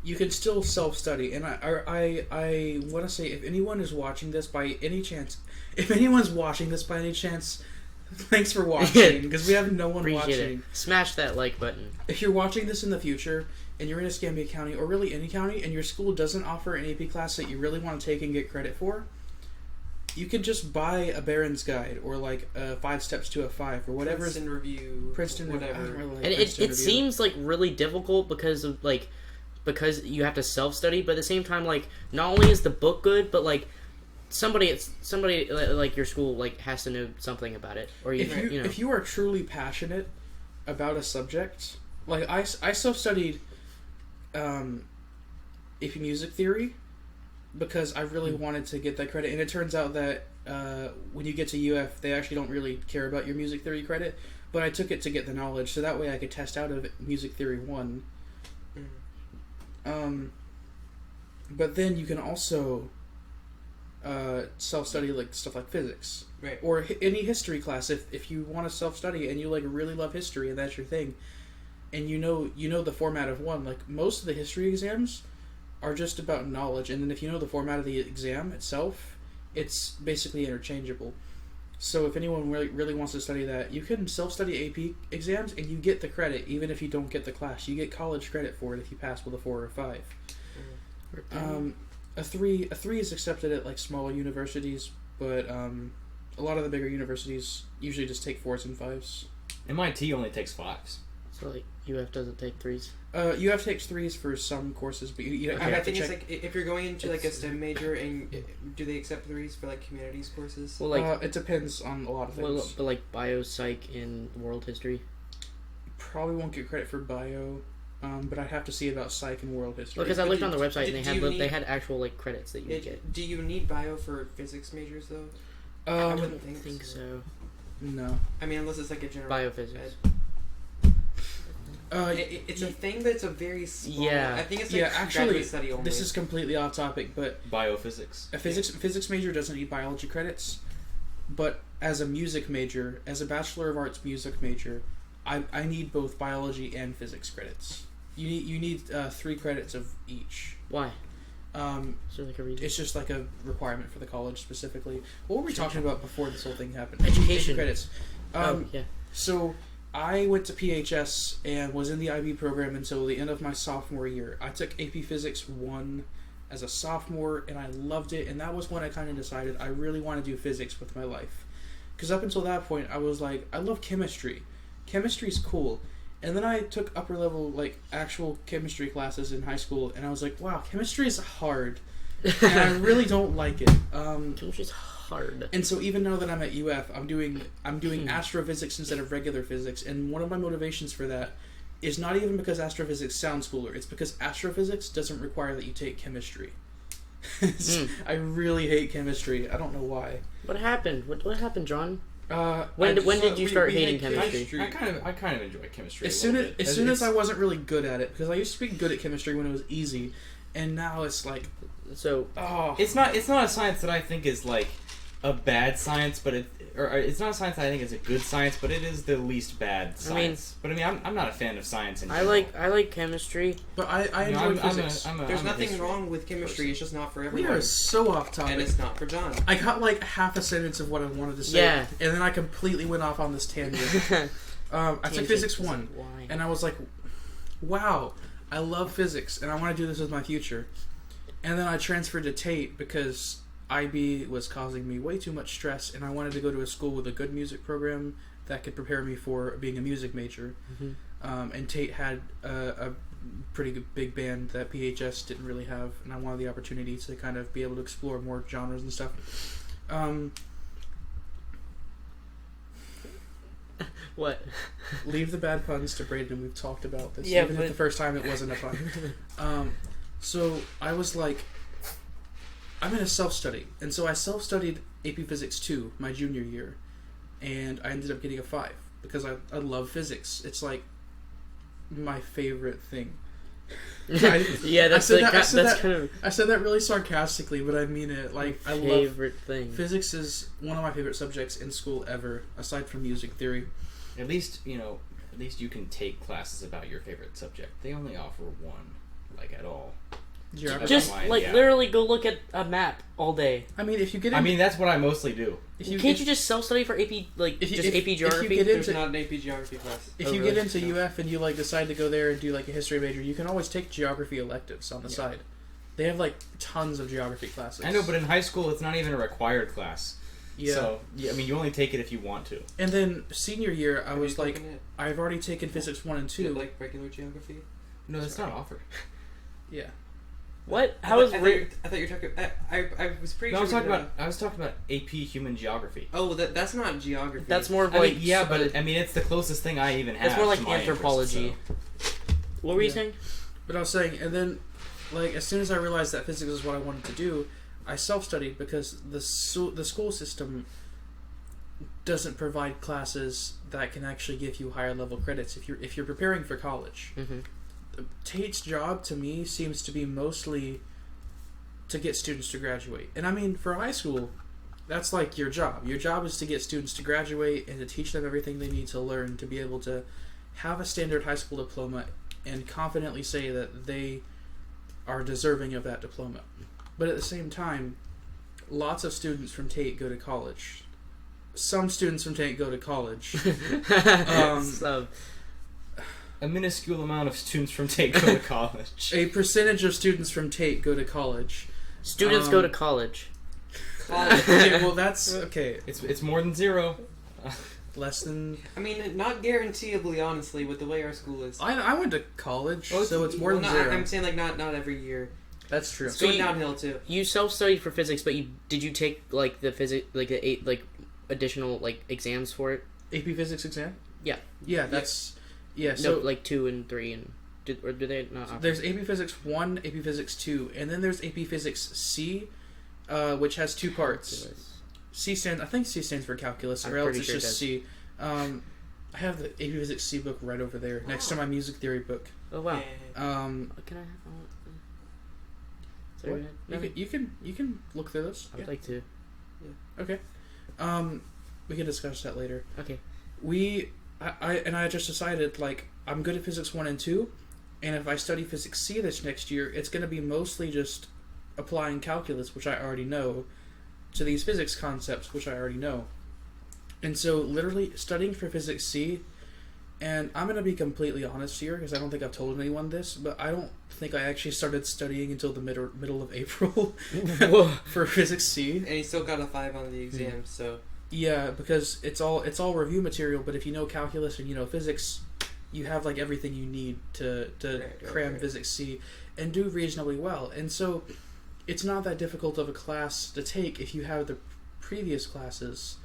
You can still self-study, and I want to say if anyone is watching this by any chance, thanks for watching because we have no one Appreciate watching. it. Smash that like button. If you're watching this in the future and you're in Escambia County or really any county and your school doesn't offer an AP class that you really want to take and get credit for, you could just buy a Barron's Guide or like 5 Steps to a 5 or whatever. Princeton Review. Princeton whatever. I don't really like And Princeton it Review. seems like really difficult because you have to self-study, but at the same time, like, not only is the book good, but like somebody like your school like has to know something about it, or you know. If you are truly passionate about a subject, like I self-studied AP Music Theory because I really wanted to get that credit, and it turns out that when you get to UF, they actually don't really care about your music theory credit, but I took it to get the knowledge, so that way I could test out of Music Theory 1. But then you can also self-study like stuff like physics. Right. Or any history class. If you want to self-study and you like really love history and that's your thing, and you know the format of one, like most of the history exams are just about knowledge, and then if you know the format of the exam itself, it's basically interchangeable. So if anyone really wants to study that, you can self-study AP exams and you get the credit even if you don't get the class. You get college credit for it if you pass with a 4 or 5. A three is accepted at like smaller universities, but a lot of the bigger universities usually just take 4s and 5s. MIT only takes 5s. So like UF doesn't take 3s. UF takes 3s for some courses, but you I have to think check. it's like if you're going into like a STEM major, and do they accept 3s for like humanities courses? Well, like It depends on a lot of things. but like bio, psych, and world history. Probably won't get credit for bio, but I'd have to see about psych and world history. Because I looked on the website and do you they had actual like credits that you would get. Do you need bio for physics majors though? I I wouldn't don't think so. No. I mean, unless it's like a general Biophysics. It's a thing that's a very small. Yeah. I think it's like actually, graduate study only. this is completely off topic, but Biophysics. a physics major doesn't need biology credits, but as a music major, as a Bachelor of Arts music major, I need both biology and physics credits. You need 3 credits of each. Why? Is there like a reason? It's just like a requirement for the college specifically. What were we talking about before this whole thing happened? Education credits. Yeah. So I went to PHS and was in the IB program until the end of my sophomore year. I took AP Physics 1 as a sophomore and I loved it, and that was when I kind of decided I really want to do physics with my life. Because up until that point I was like, I love chemistry. Chemistry's cool. And then I took upper level like actual chemistry classes in high school and I was like, wow, chemistry is hard. And I really don't like it. Chemistry's hard. And so even now that I'm at UF, I'm doing astrophysics instead of regular physics, and one of my motivations for that is not even because astrophysics sounds cooler. It's because astrophysics doesn't require that you take chemistry. I really hate chemistry. I don't know why. What happened? What happened, John? When did you start we hating hate chemistry? I kind of enjoy chemistry. As soon as I wasn't really good at it, because I used to be good at chemistry when it was easy, and now it's like, So it's not a science that I think is like a bad science, but it's not a science that I think is a good science, but it is the least bad science. I'm not a fan of science in general. I like chemistry. but I enjoy physics. There's nothing wrong with chemistry. It's just not for We everyone. are so off topic. And it's not for John. I got like half a sentence of what I wanted to say, Yeah. and then I completely went off on this tangent. I took physics 1, and I was like, wow, I love physics, and I want to do this with my future. And then I transferred to Tate because IB was causing me way too much stress, and I wanted to go to a school with a good music program that could prepare me for being a music major. And Tate had a pretty good big band that PHS didn't really have, and I wanted the opportunity to kind of be able to explore more genres and stuff. What? Leave the bad puns to Braden. We've talked about this. Yeah, Even if the first time it wasn't a pun. So I was like, I'm in a self-study. And so I self-studied AP Physics 2 my junior year. And I ended up getting a 5 because I love physics. It's like my favorite thing. Yeah, that's I said that really sarcastically, but I mean it. Like, I love favorite thing. physics is one of my favorite subjects in school ever, aside from music theory. At least you can take classes about your favorite subject. They only offer one, like at all. Geography. Just literally go look at a map all day. I mean, if you get that's what I mostly do. Can't you just self-study for AP, AP geography? There's not an AP geography class. If you get into UF and you like decide to go there and do like a history major, you can always take geography electives on the side. They have like tons of geography classes. I know, but in high school it's not even a required class. Yeah. So you only take it if you want to. And then senior year, I was like, taken it? I've already taken physics 1 and 2. Like regular geography? No, that's not offered. Yeah. What? I thought you were talking. I was pretty. No, sure I was talking about AP Human Geography. Oh, that's not geography. That's more of I like mean, but it's the closest thing I even have. It's more like to my anthropology. interest, What were you Yeah. saying? But I was saying, and then, like, as soon as I realized that physics is what I wanted to do, I self-studied because the school system doesn't provide classes that can actually give you higher level credits if you're preparing for college. Mm-hmm. Tate's job to me seems to be mostly to get students to graduate. And I mean, for high school, that's like your job. Your job is to get students to graduate and to teach them everything they need to learn to be able to have a standard high school diploma and confidently say that they are deserving of that diploma. But at the same time, lots of students from Tate go to college. Some students from Tate go to college. So, A minuscule amount of students from Tate go to college. A percentage of students from Tate go to college. students go to college. Okay, well, that's okay. It's more than zero. Less than. I mean, not guaranteeably, honestly, with the way our school is. I went to college, Oh, so it's more than zero. I'm saying like not every year. That's true. It's So going you- downhill too. You self-studied for physics, but did you take like the the 8 like additional like exams for it? AP Physics exam? Yeah. Yeah, that's yeah. So No, like 2 and 3 and or do they not? Offer? there's AP Physics 1, AP Physics 2, and then there's AP Physics C, which has 2 parts. I think C stands for calculus, I'm or else pretty it's sure it just does. C. I have the AP Physics C book right over there, next to my music theory book. Oh wow. Um, Can I? Sorry, what? no, you can look through this. I would like to. Okay. We can discuss that later. Okay. I just decided, like, I'm good at Physics 1 and 2, and if I study Physics C this next year, it's going to be mostly just applying calculus, which I already know, to these physics concepts, which I already know. And so, literally, studying for Physics C, and I'm going to be completely honest here, because I don't think I've told anyone this, but I don't think I actually started studying until the middle of April for Physics C. And he still got a 5 on the exam, so Yeah, because it's all review material, but if you know calculus and you know physics, you have like everything you need to cram Physics C and do reasonably well. And so it's not that difficult of a class to take if you have the previous classes,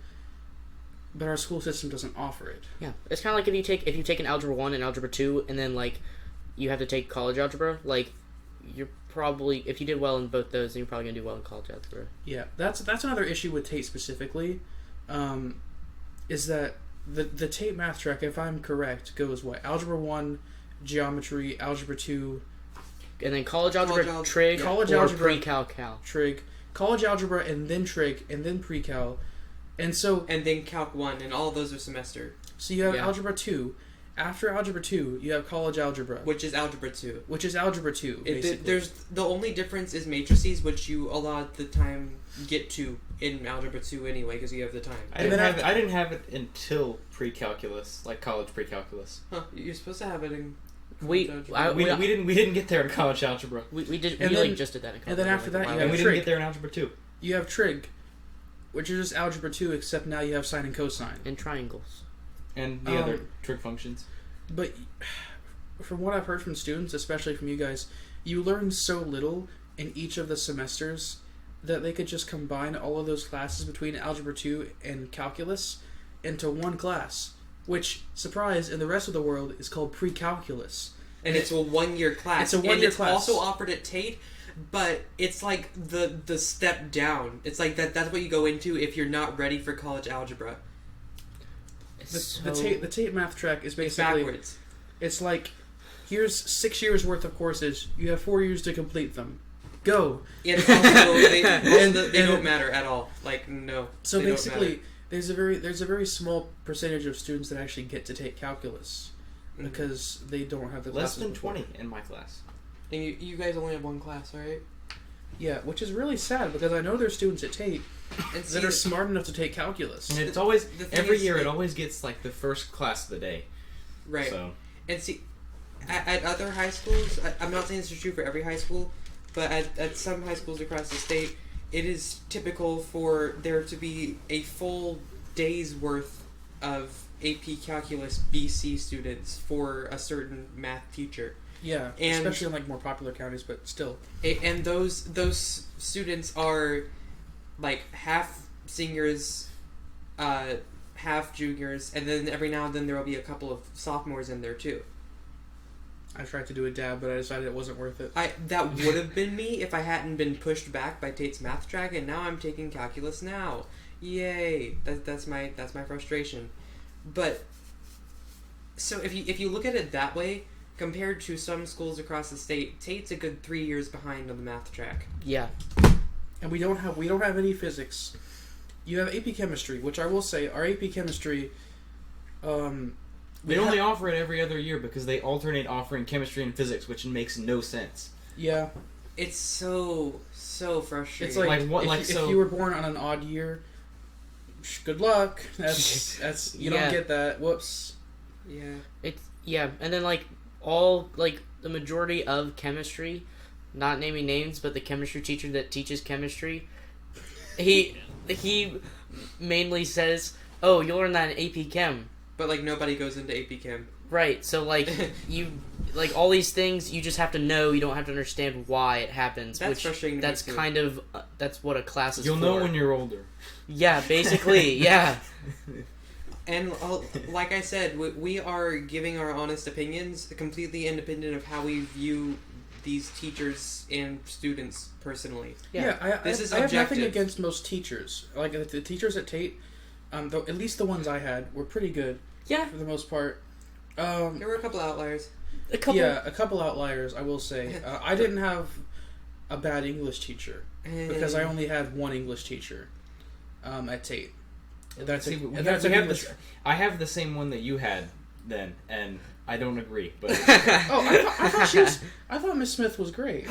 but our school system doesn't offer it. Yeah, it's kind of like if you take an algebra 1 and algebra 2, and then like you have to take college algebra. Like you're probably, if you did well in both those, then you're probably gonna do well in college algebra. Yeah, that's another issue with Tate specifically. Is that the Tate math track, if I'm correct, goes what? Algebra 1, geometry, algebra 2, And then college algebra, trig, college or algebra, pre-cal, cal. trig, college algebra, and then trig, and then pre-cal. And so then Calc 1, and all of those are semester, you have Yeah. algebra 2. After algebra 2, you have college algebra, which is algebra 2. which is algebra 2, basically. There's the only difference is matrices, which you a lot of the time get to in algebra 2 anyway, because you have the time. I didn't have it until pre-calculus, like college pre-calculus. Huh? You're supposed to have it in. We college I- algebra. We didn't get there in college algebra, we And then- just did that in college. and then after that, a you while have and we ago. didn't trig. get there in algebra 2. You have trig, which is just algebra 2, except now you have sine and cosine. and triangles. And the other trig functions. But from what I've heard from students, especially from you guys, you learn so little in each of the semesters that they could just combine all of those classes between Algebra 2 and Calculus into one class, which, surprise, in the rest of the world is called pre-calculus. And it's a 1-year class. It's a 1-year class. And it's also offered at Tate, but it's like the step down. It's like that's what you go into if you're not ready for college algebra. The Tate math track is It's basically... backwards. It's like, here's 6 years worth of courses, you have 4 years to complete them. Go! And also, they And- don't matter at all. Like, no. So they don't basically, there's a very small percentage of students that actually get to take calculus matter. because they don't have the Less classes than before. 20 in my class. And you guys only have one class, right? Yeah, which is really sad because I know there's students at Tate And that are smart enough to take calculus. And it's always the thing every is, year like- it always gets like the first class of the day. right. So And see, at other high schools, I'm not saying this is true for every high school, but at some high schools across the state, it is typical for there to be a full day's worth of AP Calculus BC students for a certain math teacher. Yeah, And- especially in like more popular counties, but still. And those students are like half seniors, half juniors, and then every now and then there will be a couple of sophomores in there too. I tried to do a dab, but I decided it wasn't worth it. That would have been me if I hadn't been pushed back by Tate's math track, and now I'm taking calculus now. Yay! That's my frustration. But so if you look at it that way, compared to some schools across the state, Tate's a good 3 years behind on the math track. Yeah. and we don't have any physics. You have AP Chemistry, which I will say, our AP Chemistry, They only offer it every other year because they alternate offering chemistry and physics, which makes no sense. yeah, It's so frustrating. it's like, Like what- if, like if so- you were born on an odd year, good luck. That's you Yeah. don't get that. Whoops. yeah. And then like all like the majority of chemistry, not naming names, but the chemistry teacher that teaches chemistry, he mainly says, "Oh, you'll learn that in AP Chem." But like nobody goes into AP Chem. Right. So like you like all these things you just have to know. You don't have to understand why it happens. That's which frustrating to me That's too. kind of that's what a class is. You'll for. know when you're older. Yeah. Basically. Yeah. And like I said, we are giving our honest opinions, completely independent of how we view these teachers and students personally. Yeah. This is I have nothing objective. against most teachers. Like the teachers at Tate, at least the ones I had were pretty good Yeah. for the most part. There were a couple outliers. A couple. Yeah, a couple outliers, I will say. I didn't have a bad English teacher because I only had one English teacher at Tate. That's See, an we have English. I have the same one that you had then, and I don't agree. But Oh, I thought Miss Smith was great.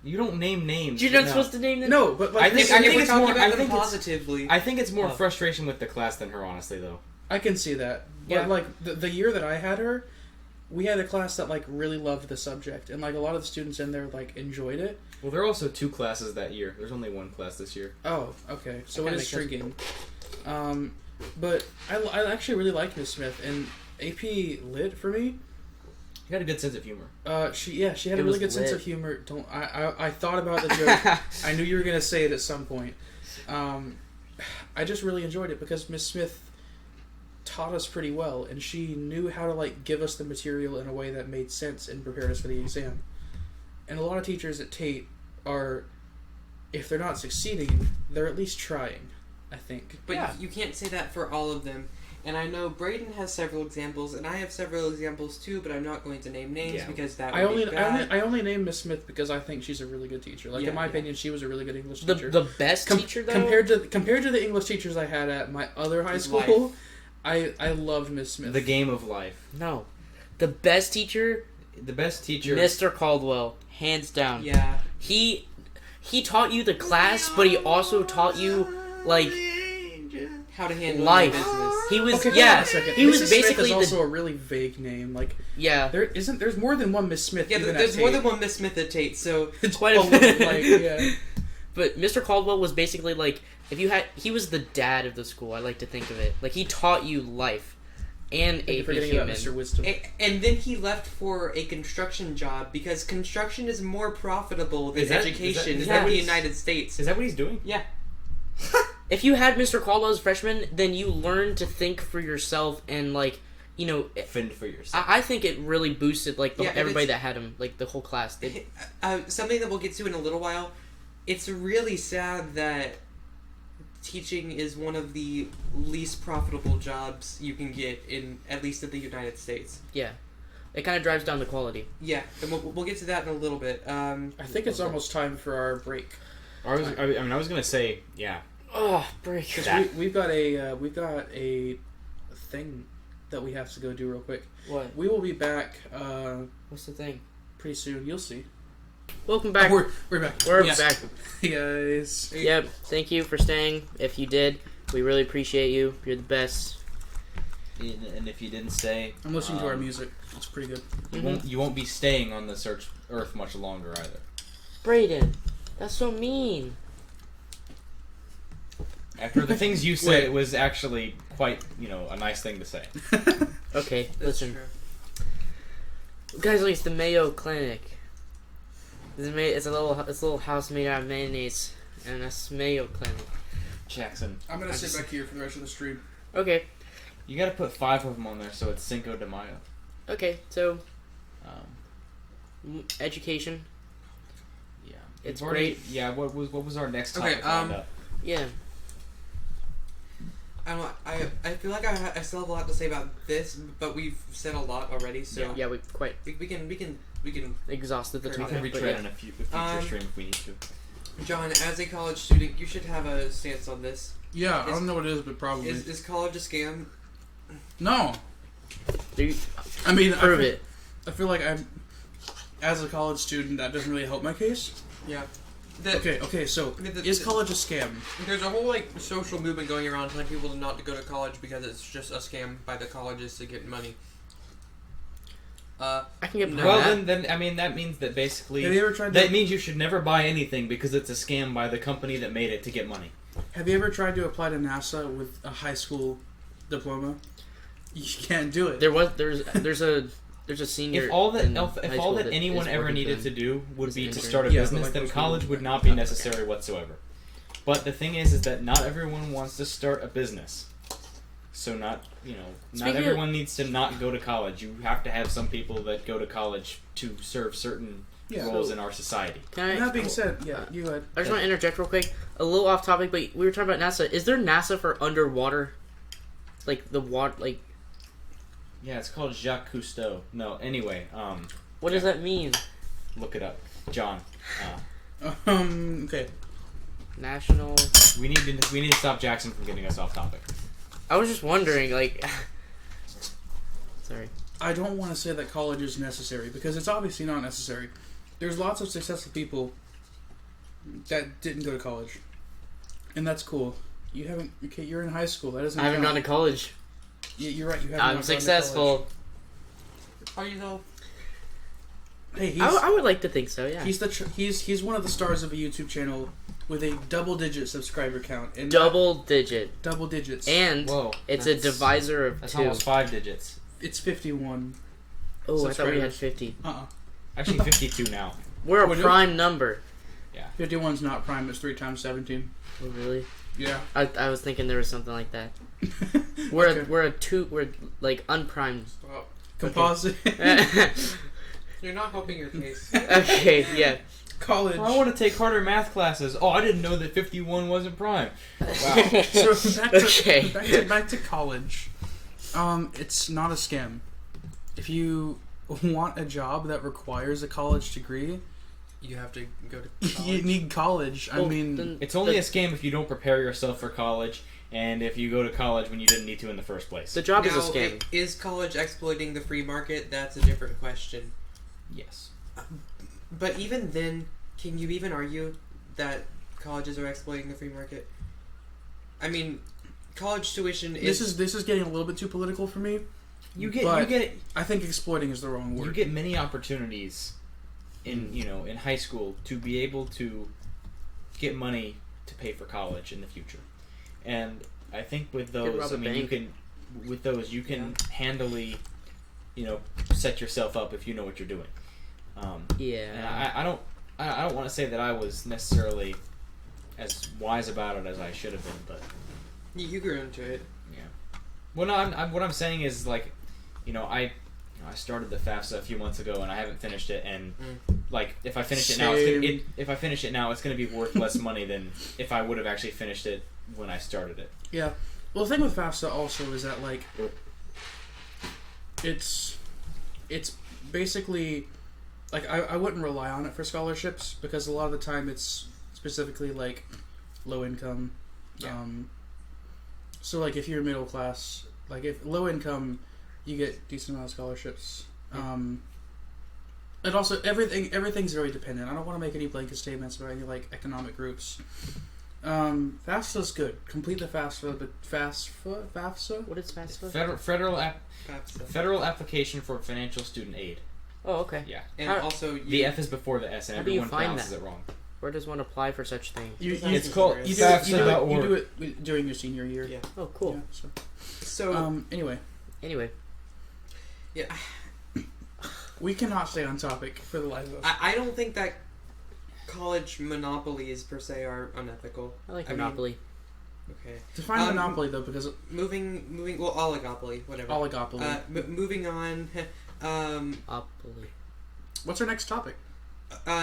you don't name names. You're not No. supposed to name them. No, but like, I think- this- I think we're it's talking more- about I them think it's- positively. I think it's more Oh. frustration with the class than her, honestly, though. I can see that. But Yeah. like the year that I had her, we had a class that like really loved the subject, and like a lot of the students in there like enjoyed it. Well, there are also 2 classes that year. There's only 1 class this year. Oh, okay. So That it kinda is shrinking. But I actually really liked Miss Smith, and AP Lit for me. You had a good sense of humor. She had It a really was good sense lit. of humor. I thought about the joke. I knew you were gonna say it at some point. I just really enjoyed it because Miss Smith taught us pretty well, and she knew how to like give us the material in a way that made sense and prepared us for the exam. And a lot of teachers at Tate are, if they're not succeeding, they're at least trying, I think. But Yeah. you can't say that for all of them. And I know Braden has several examples, and I have several examples too, but I'm not going to name names Yeah. because that I would only, be I only bad. I only named Miss Smith because I think she's a really good teacher. Like Yeah, in my yeah. opinion, she was a really good English The teacher. the best teacher though. compared to the English teachers I had at my other high school, I loved Miss Smith. The game of life. No, the best teacher, The best teacher. Mr. Caldwell, hands down. Yeah. He taught you the class, but he also taught you like How to handle life. your business. He was Okay, hold on yeah. a second. He was Mrs. basically Smith is the also a really vague name. Like yeah. there's more than one Miss Smith. Yeah, even there's at more Tate. than one Miss Smith at Tate, so It's quite a all over, bit. like, yeah. But Mr. Caldwell was basically like he was the dad of the school. I like to think of it like he taught you life and You're AP forgetting human. about Mr. Wisdom. and then he left for a construction job because construction is more profitable than Is that- education is in that the what he's- United States. Is that what he's doing? Yeah. If you had Mr. Caldwell as freshman, then you learn to think for yourself and like Fend for yourself. I think it really boosted like Yeah, and everybody it's- that had him, like the whole class. Something that we'll get to in a little while. It's really sad that teaching is one of the least profitable jobs you can get in, at least in the United States. Yeah, it kind of drives down the quality. Yeah, and we'll get to that in a little bit. I think it's almost time for our break. I was gonna say, yeah. Oh, break. 'Cause That- we've got a thing that we have to go do real quick. What? We will be back What's the thing? pretty soon. You'll see. Welcome back. We're back. We're Yes. back. Guys. Yep. Thank you for staying. If you did, we really appreciate you. You're the best. And if you didn't stay, I'm listening to our music. It's pretty good. you won't be staying on this earth much longer either. Braden, that's so mean. After the things you said, Wait. it was actually quite, a nice thing to say. Okay, That's listen, true. guys. Like it's the Mayo Clinic. It's a little house made out of mayonnaise, and that's Mayo Clinic. Jackson, I'm gonna I sit just- back here for the rest of the stream. Okay. you gotta put 5 of them on there so it's Cinco de Mayo. Okay. So Um, education. yeah, It's We've already- great. Yeah, what was our next Okay, topic lined up? Yeah. I don't know, I feel like I still have a lot to say about this, but we've said a lot already, so Yeah. We quite we can exhausted the We We topic. can but retread yeah. in a future stream if we need to. John, as a college student, you should have a stance on this. Yeah, I don't know what it is, but probably. Is college a scam? No. Dude, I mean, prove it. I feel like as a college student, that doesn't really help my case. Yeah. Okay, so, is college a scam? There's a whole, like, social movement going around telling people not to go to college because it's just a scam by the colleges to get money. I can get behind Well, that. then, I mean, that means that basically... Have you ever tried that to... means you should never buy anything because it's a scam by the company that made it to get money. Have you ever tried to apply to NASA with a high school diploma? You can't do it. There's a senior. If all that in high if all school that anyone is ever working needed for to them. do would As be an to intern. start a Yeah, business, like then what college we- would not be necessary whatsoever. But the thing is that not everyone wants to start a business. So not Speaking of- everyone needs to not go to college. You have to have some people that go to college to serve certain Yeah. roles So- in our society. Can I, That being said, yeah, you go ahead. I just want to interject real quick. A little off topic, but we were talking about NASA. Is there NASA for underwater? Like the water, like Yeah, it's called Jacques Cousteau. No, anyway, what does that mean? look it up, John. Okay. National. We need to stop Jackson from getting us off topic. I was just wondering, like. Sorry. I don't want to say that college is necessary because it's obviously not necessary. There's lots of successful people that didn't go to college, and that's cool. You haven't. Okay, you're in high school. That doesn't. I haven't count. gone to college. Yeah, you're right. You haven't. I'm gone to college. successful. Are you though? Hey, he's I would like to think so. Yeah. he's one of the stars of a YouTube channel with a double-digit subscriber count and Double digit. double digits. And Whoa, it's a that's- divisor of That's 2. almost 5 digits. It's 51. Oh, I thought we had subscribers. 50. Actually, 52 now. We're a What is it? prime number. 51's not prime. It's 3 times 17. Oh, really? Yeah. I was thinking there was something like that. Okay. We're like unprimed. Well, Composite. you're not helping your case. Okay, yeah. College. I want to take harder math classes. Oh, I didn't know that 51 wasn't prime. Wow. So back to, Okay. back to college. It's not a scam. If you want a job that requires a college degree, You have to go to you college. need college. I Well, mean, then- It's only a scam if you don't prepare yourself for college, and if you go to college when you didn't need to in the first place. The job Now, is a scam. Is college exploiting the free market? That's a different question. Yes. But even then, can you even argue that colleges are exploiting the free market? I mean, college tuition is... this is getting a little bit too political for me. You But- get I think exploiting is the wrong word. you get many opportunities in in high school to be able to get money to pay for college in the future, and I think with rob those, a I mean, you bank. can with those you can handily set yourself up if you know what you're doing. And Yeah. I don't want to say that I was necessarily as wise about it as I should have been, but You grew into it. well, no, what I'm saying is like, I started the FAFSA a few months ago and I haven't finished it, and like if I finish it now, Same. if I finish it now, it's going to be worth less money than if I would have actually finished it when I started it. Yeah. Well, the thing with FAFSA also is that like it's basically like I wouldn't rely on it for scholarships because a lot of the time it's specifically like low income. Yeah. So like if you're middle class, like if low income, you get decent amount of scholarships. And also everything's very dependent. I don't want to make any blanket statements about any like economic groups. FAFSA's good. Complete the FAFSA, but FAFSA? What is FAFSA? FAFSA. Federal application for financial student aid. Oh, okay. Yeah, And How- also, the F is before the S, and How do you everyone find pronounces that? it wrong. Where does one apply for such thing? It's called You do it FAFSA.org. during your senior year. Yeah. Oh, cool. Yeah, so. So, Anyway, Anyway, yeah, we cannot stay on topic for the life of us. I don't think that college monopolies per se are unethical. I like I mean- Monopoly. Okay. Define um, monopoly though, because Moving, well, oligopoly, whatever. oligopoly. Moving on, Monopoly. What's our next topic?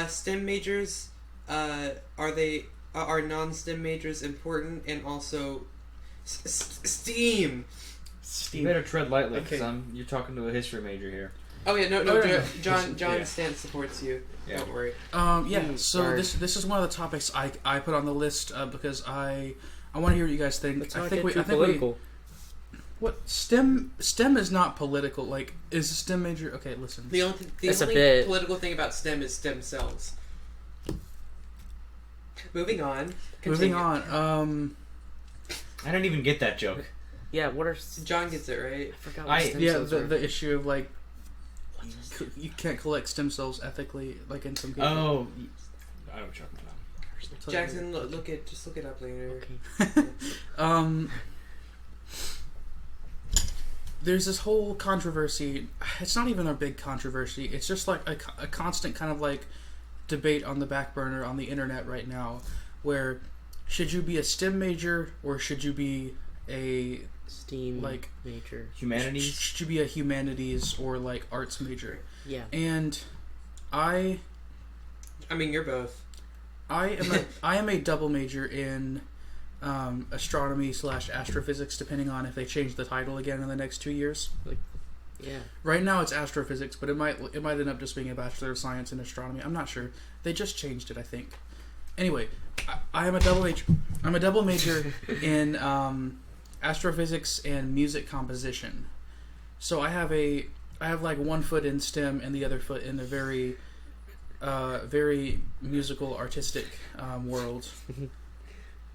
STEM majors, are non-STEM majors important? And also, STEAM! You better tread lightly, Okay. because you're talking to a history major here. Oh yeah, no, Oh, yeah. John's Yeah. stance supports you. Yeah. Don't worry. Yeah. So sorry. this is one of the topics I put on the list because I want to hear what you guys think. Let's I not think get we too I think political. what STEM is not political. Like, is a STEM major? Okay, listen. The That's a only bit- political thing about STEM is stem cells. Moving on. Moving Continue. on. I don't even get that joke. Yeah, what are... John gets it right. I forgot what I- stem Yeah, cells the, were. the issue of like you can't collect stem cells ethically, like in some cases. Oh, I don't choke my mouth. So- Jackson, look it up later. Okay. There's this whole controversy. It's not even a big controversy. It's just like a constant kind of like debate on the back burner on the internet right now, where should you be a STEM major or should you be a STEAM like major. Humanities. should you be a humanities or like arts major? Yeah. And I mean, you're both. I am a double major in astronomy / astrophysics, depending on if they change the title again in the next 2 years. Yeah. Right now it's astrophysics, but it might end up just being a Bachelor of Science in astronomy. I'm not sure. They just changed it, I think. Anyway, I am a double major. I'm a double major in astrophysics and music composition. So I have like one foot in STEM and the other foot in a very musical, artistic world.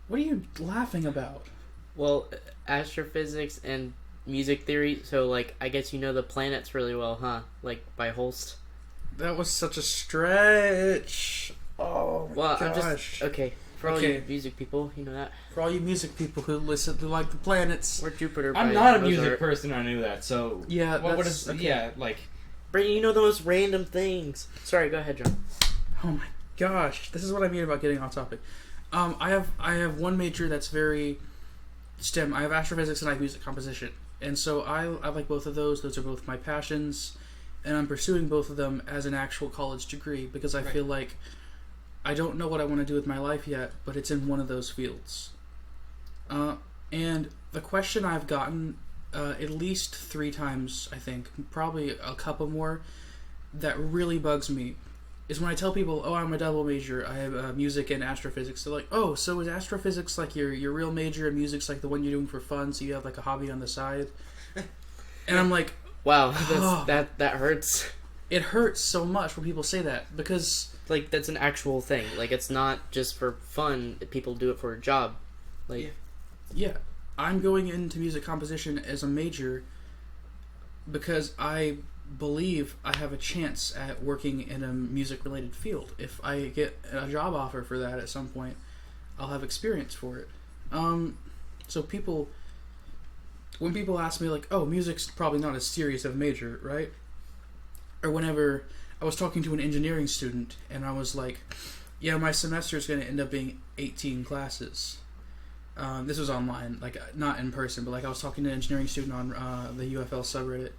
What are you laughing about? Well, astrophysics and music theory, so, like, I guess you know the planets really well, huh? Like, by Holst. That was such a stretch. Oh my Well, I'm gosh. just... Okay, for all Okay. you music people, you know that. For all you music people who listen to like the planets. Or Jupiter I'm by not a Mozart. music person. I knew that. So Yeah, what that's is? okay. Yeah, like Brady, you know the most random things. Sorry, go ahead, John. Oh my gosh, this is what I mean about getting off topic. I have one major that's very STEM. I have astrophysics and I have music composition, and so I like both of those. Those are both my passions, and I'm pursuing both of them as an actual college degree because I Right. feel like I don't know what I want to do with my life yet, but it's in one of those fields. And the question I've gotten at least 3 times, I think, probably a couple more, that really bugs me, is when I tell people, "Oh, I'm a double major. I have music and astrophysics." They're like, "Oh, so is astrophysics like your real major, and music's like the one you're doing for fun? So you have like a hobby on the side?" And I'm like, Wow, Oh. that hurts. it hurts so much when people say that because Like, that's an actual thing. Like, it's not just for fun. People do it for a job. Like, yeah, I'm going into music composition as a major because I believe I have a chance at working in a music-related field. If I get a job offer for that at some point, I'll have experience for it. So when people ask me like, "Oh, music's probably not as serious of a major, right?" Or whenever I was talking to an engineering student and I was like, "Yeah, my semester is going to end up being 18 classes." This was online, like not in person, but like I was talking to an engineering student on the UFL subreddit,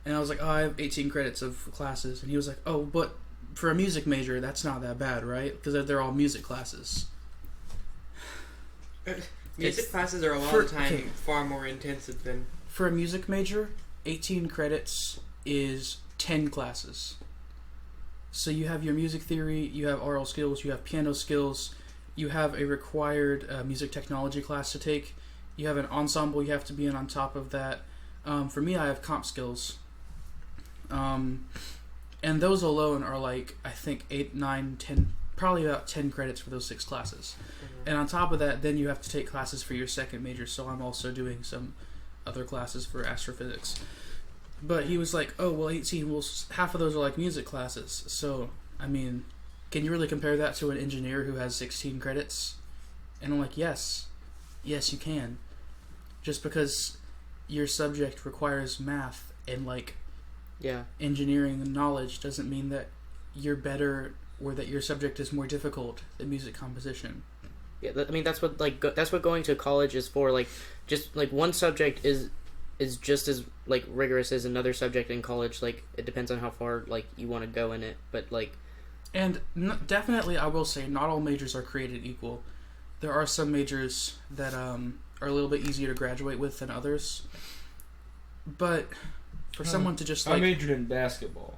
and I was like, "Oh, I have 18 credits of classes," and he was like, "Oh, but for a music major, that's not that bad, right? Because they're all music classes." Music classes are a lot for- of time okay. far more intensive than. For a music major, 18 credits is 10 classes. So you have your music theory, you have oral skills, you have piano skills, you have a required music technology class to take, you have an ensemble you have to be in on top of that. For me, I have comp skills. And those alone are like, I think 8, 9, 10, probably about 10 credits for those 6 classes. And on top of that, then you have to take classes for your second major, so I'm also doing some other classes for astrophysics. But he was like, "Oh, well, 18, well, half of those are like music classes." So, I mean, can you really compare that to an engineer who has 16 credits? And I'm like, yes, you can. Just because your subject requires math and like yeah. engineering knowledge doesn't mean that you're better or that your subject is more difficult than music composition. Yeah, I mean, that's what that's what going to college is for. Like, just like one subject is just as like rigorous as another subject in college. Like, it depends on how far like you want to go in it. But like, And definitely, I will say, not all majors are created equal. There are some majors that are a little bit easier to graduate with than others. But for someone to just I like majored in basketball.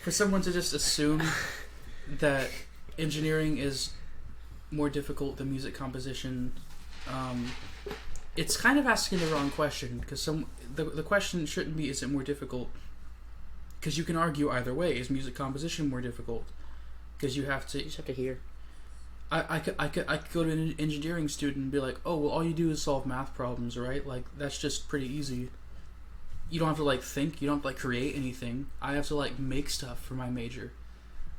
for someone to just assume that engineering is more difficult than music composition, it's kind of asking the wrong question, because the question shouldn't be, is it more difficult? Because you can argue either way. Is music composition more difficult? Because you just have to hear. I could go to an engineering student and be like, oh, well, all you do is solve math problems, right? Like, that's just pretty easy. You don't have to, like, think. You don't have to, like, create anything. I have to, like, make stuff for my major.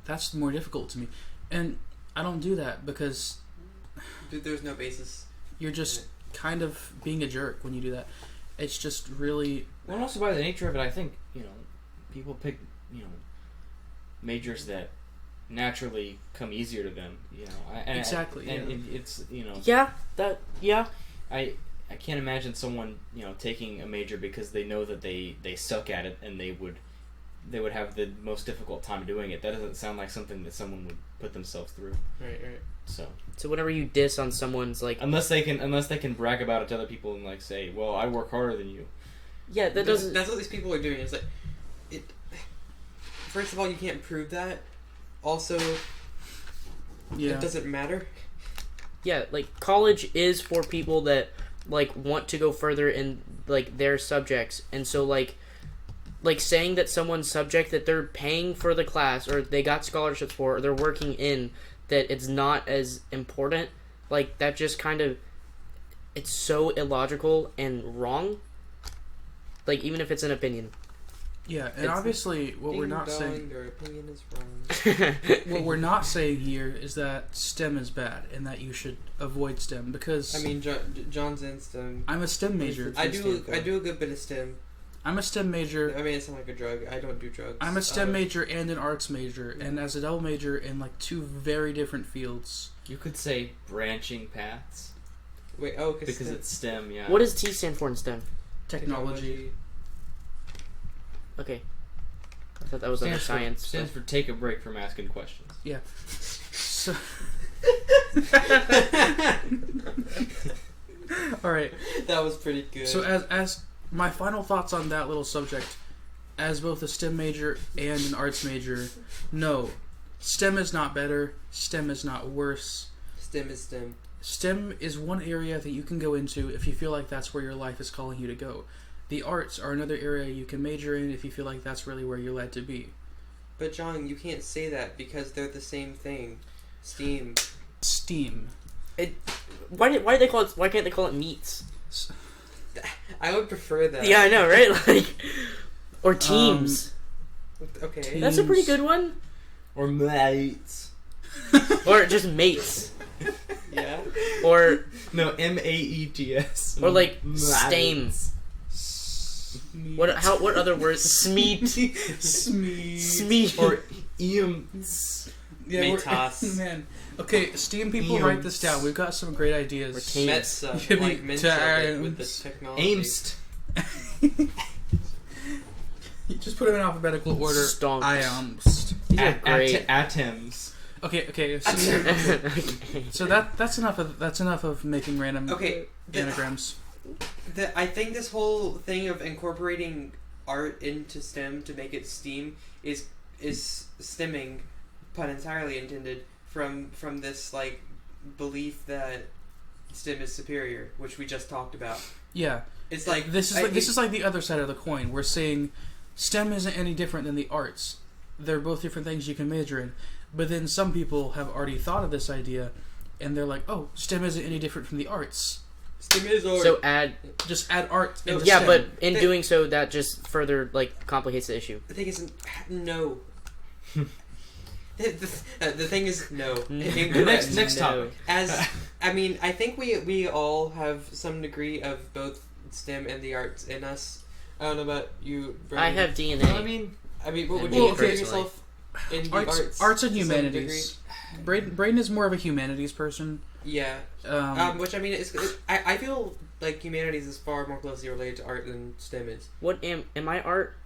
That's more difficult to me. And I don't do that because... There's no basis. You're just kind of being a jerk when you do that. It's just really... Well, also by the nature of it, I think, people pick, majors that naturally come easier to them, Exactly. It's, I can't imagine someone, taking a major because they know that they suck at it and they would have the most difficult time doing it. That doesn't sound like something that someone would put themselves through. Right. So whenever you diss on someone's like, unless they can brag about it to other people and like say, well, I work harder than you. Yeah, that's what these people are doing. It's like, first of all, you can't prove that. Also, it doesn't matter. Yeah, like, college is for people that, like, want to go further in, like, their subjects. And so, like saying that someone's subject that they're paying for the class, or they got scholarships for, or they're working in, that it's not as important, like, that just kind of, it's so illogical and wrong. Like, even if it's an opinion. Yeah, and obviously what we're not saying... Their opinion is wrong. What we're not saying here is that STEM is bad and that you should avoid STEM, because... I mean, John's in STEM. I'm a STEM major. I do a good bit of STEM. I'm a STEM major. I mean, it's not like a drug. I don't do drugs. I'm a STEM major and an arts major, and as a double major in, like, two very different fields. You could say branching paths. Wait, because STEM. It's STEM, yeah. What does T stand for in STEM? Technology. Okay. I thought that was under science. Stands for take a break from asking questions. Yeah. So... Alright. That was pretty good. So as my final thoughts on that little subject, as both a STEM major and an arts major, no. STEM is not better. STEM is not worse. STEM is STEM. STEM is one area that you can go into if you feel like that's where your life is calling you to go. The arts are another area you can major in if you feel like that's really where you're led to be. But John, you can't say that because they're the same thing. STEAM. Why can't they call it meets? I would prefer that. Yeah, I know, right? Like, or teams. Okay. Teams. That's a pretty good one. Or mates. Or just mates. Yeah. Or no, M-A-E-T-S. Or like STAME. What other words? Smeet. Smeet. Or EMS. Yeah, Metas. Man. Okay, STEAM people, write this down. We've got some great ideas. Metsa, Give me like mental with the times. technology. AIMST. You just put them in alphabetical order. Stonks. IAMST. These are great. Atoms. Okay. So that's enough of making random anagrams. I think this whole thing of incorporating art into STEM to make it STEAM is stemming, pun entirely intended, from this like belief that STEM is superior, which we just talked about. Yeah, it's like this is like the other side of the coin. We're saying STEM isn't any different than the arts. They're both different things you can major in. But then some people have already thought of this idea, and they're like, "Oh, STEM isn't any different from the arts." STEM is art. So just add art. Into yeah, STEM. but in doing so, that just further like complicates the issue. The thing is, no. The thing is, no. Next topic. I think we all have some degree of both STEM and the arts in us. I don't know about you, Brandon. I have DNA. I mean, what would you consider yourself in the arts? Arts and humanities. Braden is more of a humanities person. Yeah. Which I mean, I feel like humanities is far more closely related to art than STEM is. What am I art?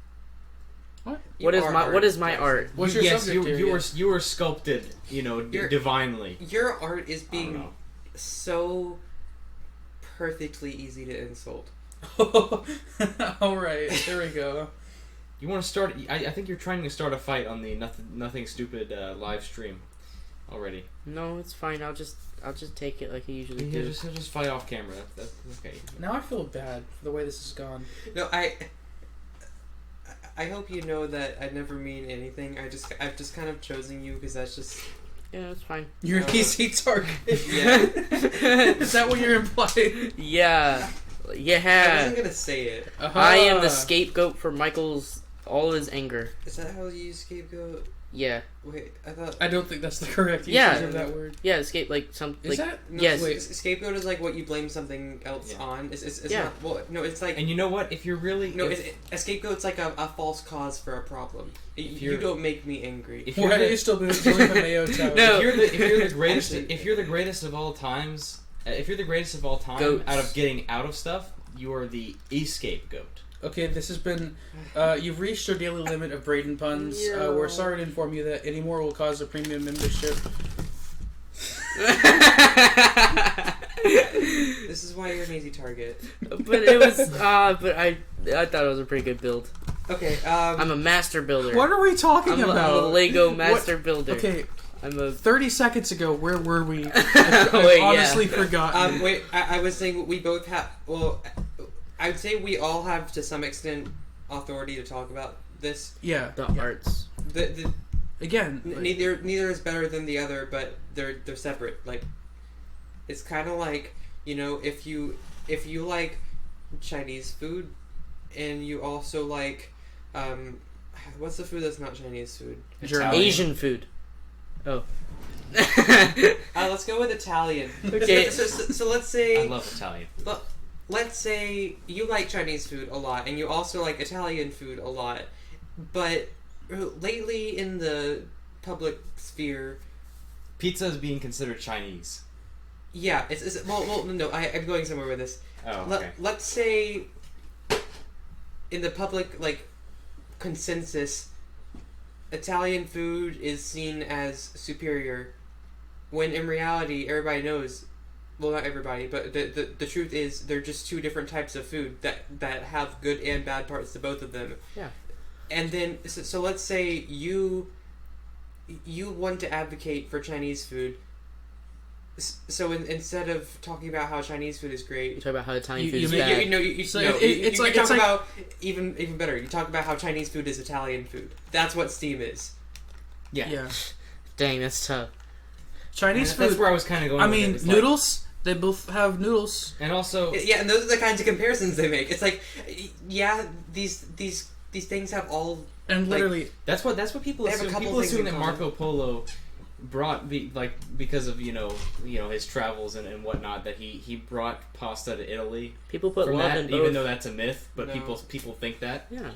What? What is my art? What's your subject area? You were sculpted, divinely. Your art is being so perfectly easy to insult. All right, there we go. You want to start? I think you're trying to start a fight on the nothing stupid live stream already. No, it's fine. I'll just take it like I usually do. He'll just fight off camera. That's okay. Now I feel bad for the way this has gone. No, I hope you know that I never mean anything. I've just kind of chosen you because that's just. Yeah, that's fine. You're an No. easy target. Yeah. Is that what you're implying? Yeah. I Yeah. wasn't gonna say it. I am the scapegoat for Michael's all of his anger. Is that how you use scapegoat? Yeah. Wait, I thought. I don't think that's the correct usage Yeah. of that word. Yeah, escape like some Is like that? No, Yes. Wait. Scapegoat is like what you blame something else Yeah. on. It's Yeah. not. Well, no, it's like. And you know what? If you're really No, a scapegoat's like a false cause for a problem. You don't make me angry. if Why you're do the, you still believe in Mayo Tower? No. if you're the greatest Actually- if you're the greatest of all times, if you're the greatest of all time Goats. out of getting out of stuff, you are the scapegoat. Okay, this has been. You've reached your daily limit of Braden puns. We're sorry to inform you that any more will cause a premium membership. This is why you're an easy target. But it was but I thought it was a pretty good build. Okay. I'm a master builder. What are we talking I'm a about? Lego master builder. Okay, I'm a 30 seconds ago, where were we? I've Wait, honestly yeah. forgotten. Wait. I was saying we both have. Well, I'd say we all have to some extent authority to talk about this. Yeah. the yeah. arts. The Again, neither is better than the other, but they're separate. Like, it's kind of like, you know, if you like Chinese food, and you also like what's the food that's not Chinese food? German. Asian food. Oh. Let's go with Italian. Okay. So let's say I love Italian. let's say you like Chinese food a lot, and you also like Italian food a lot, but lately in the public sphere, Pizza is being considered Chinese. yeah, it's well no, I'm going somewhere with this. Oh, okay. Let's say in the public like consensus, Italian food is seen as superior, when in reality everybody knows. Well, not everybody, but the truth is they're just two different types of food that have good and bad parts to both of them. Yeah. And then so let's say you want to advocate for Chinese food. So instead of talking about how Chinese food is great, You talk about how Italian You- food you is make- bad. So it's like it's talk like- about even better. You talk about how Chinese food is Italian food. That's what Steam is. yeah. Dang, that's tough. Chinese That's food. where I was kind of going. I with mean, it. It's like- noodles. They both have noodles. and also, Yeah, and those are the kinds of comparisons they make. It's like, yeah, these things have all. And Like, literally, that's what people They have a assume. couple People things assume in that common. Marco Polo brought because of you know his travels and whatnot that he brought pasta to Italy People put from love that, in both. even though that's a myth. But No. people think that. Yeah.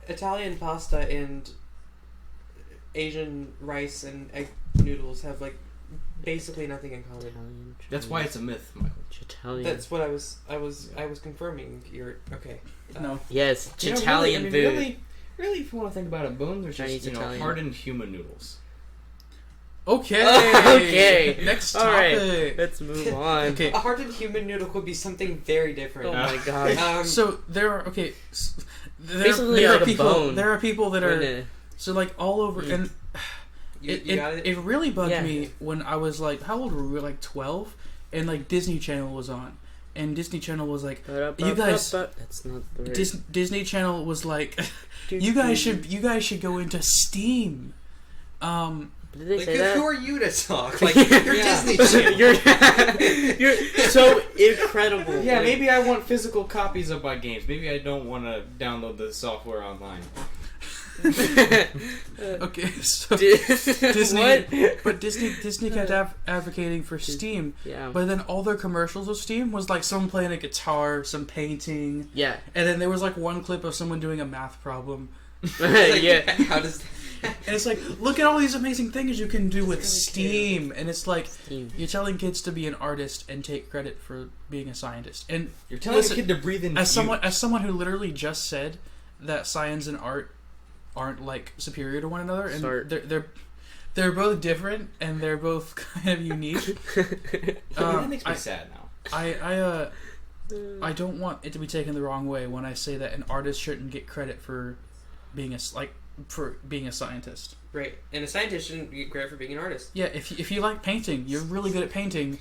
Italian pasta and Asian rice and egg noodles have like basically nothing in common. Italian. That's why it's a myth, Michael. Italian. That's what I was confirming. You're okay. no. Yes, You know, Italian really, I mean, food. really, if you want to think about it, boom, there's Chinese, just Italian. hardened human noodles. Okay. Okay. Next All topic. right. Let's move on. Okay. A hardened human noodle could be something very different. Oh my god. So there are Basically there like are a people. bone. There are people that are When, so like all over, Yeah. and you got it. it really bugged Yeah. me when I was like, how old were we? Like 12, and like Disney Channel was on, and Disney Channel was like, You guys- That's not the right. Disney Channel was like, you guys should go into Steam. Did they Like, say that? who are you to talk? Like, you're Yeah. Disney Channel. you're so incredible. Yeah, Like, maybe I want physical copies of my games. Maybe I don't want to download the software online. Okay, so Disney. Disney, What? but Disney kept advocating for Steam, Yeah. but then all their commercials with Steam was like someone playing a guitar, some painting, Yeah. and then there was like one clip of someone doing a math problem, Like, yeah. How does? and it's like, look at all these amazing things you can do with really Steam, and it's like Steam. you're telling kids to be an artist and take credit for being a scientist, and You're telling Listen, a kid to breathe in. as someone who literally just said that science and art aren't like superior to one another, and Sart. they're both different and they're both kind of unique. that makes me I- sad now. I don't want it to be taken the wrong way when I say that an artist shouldn't get credit for being a scientist. Right, and a scientist shouldn't get credit for being an artist. Yeah, if you like painting, you're really good at painting.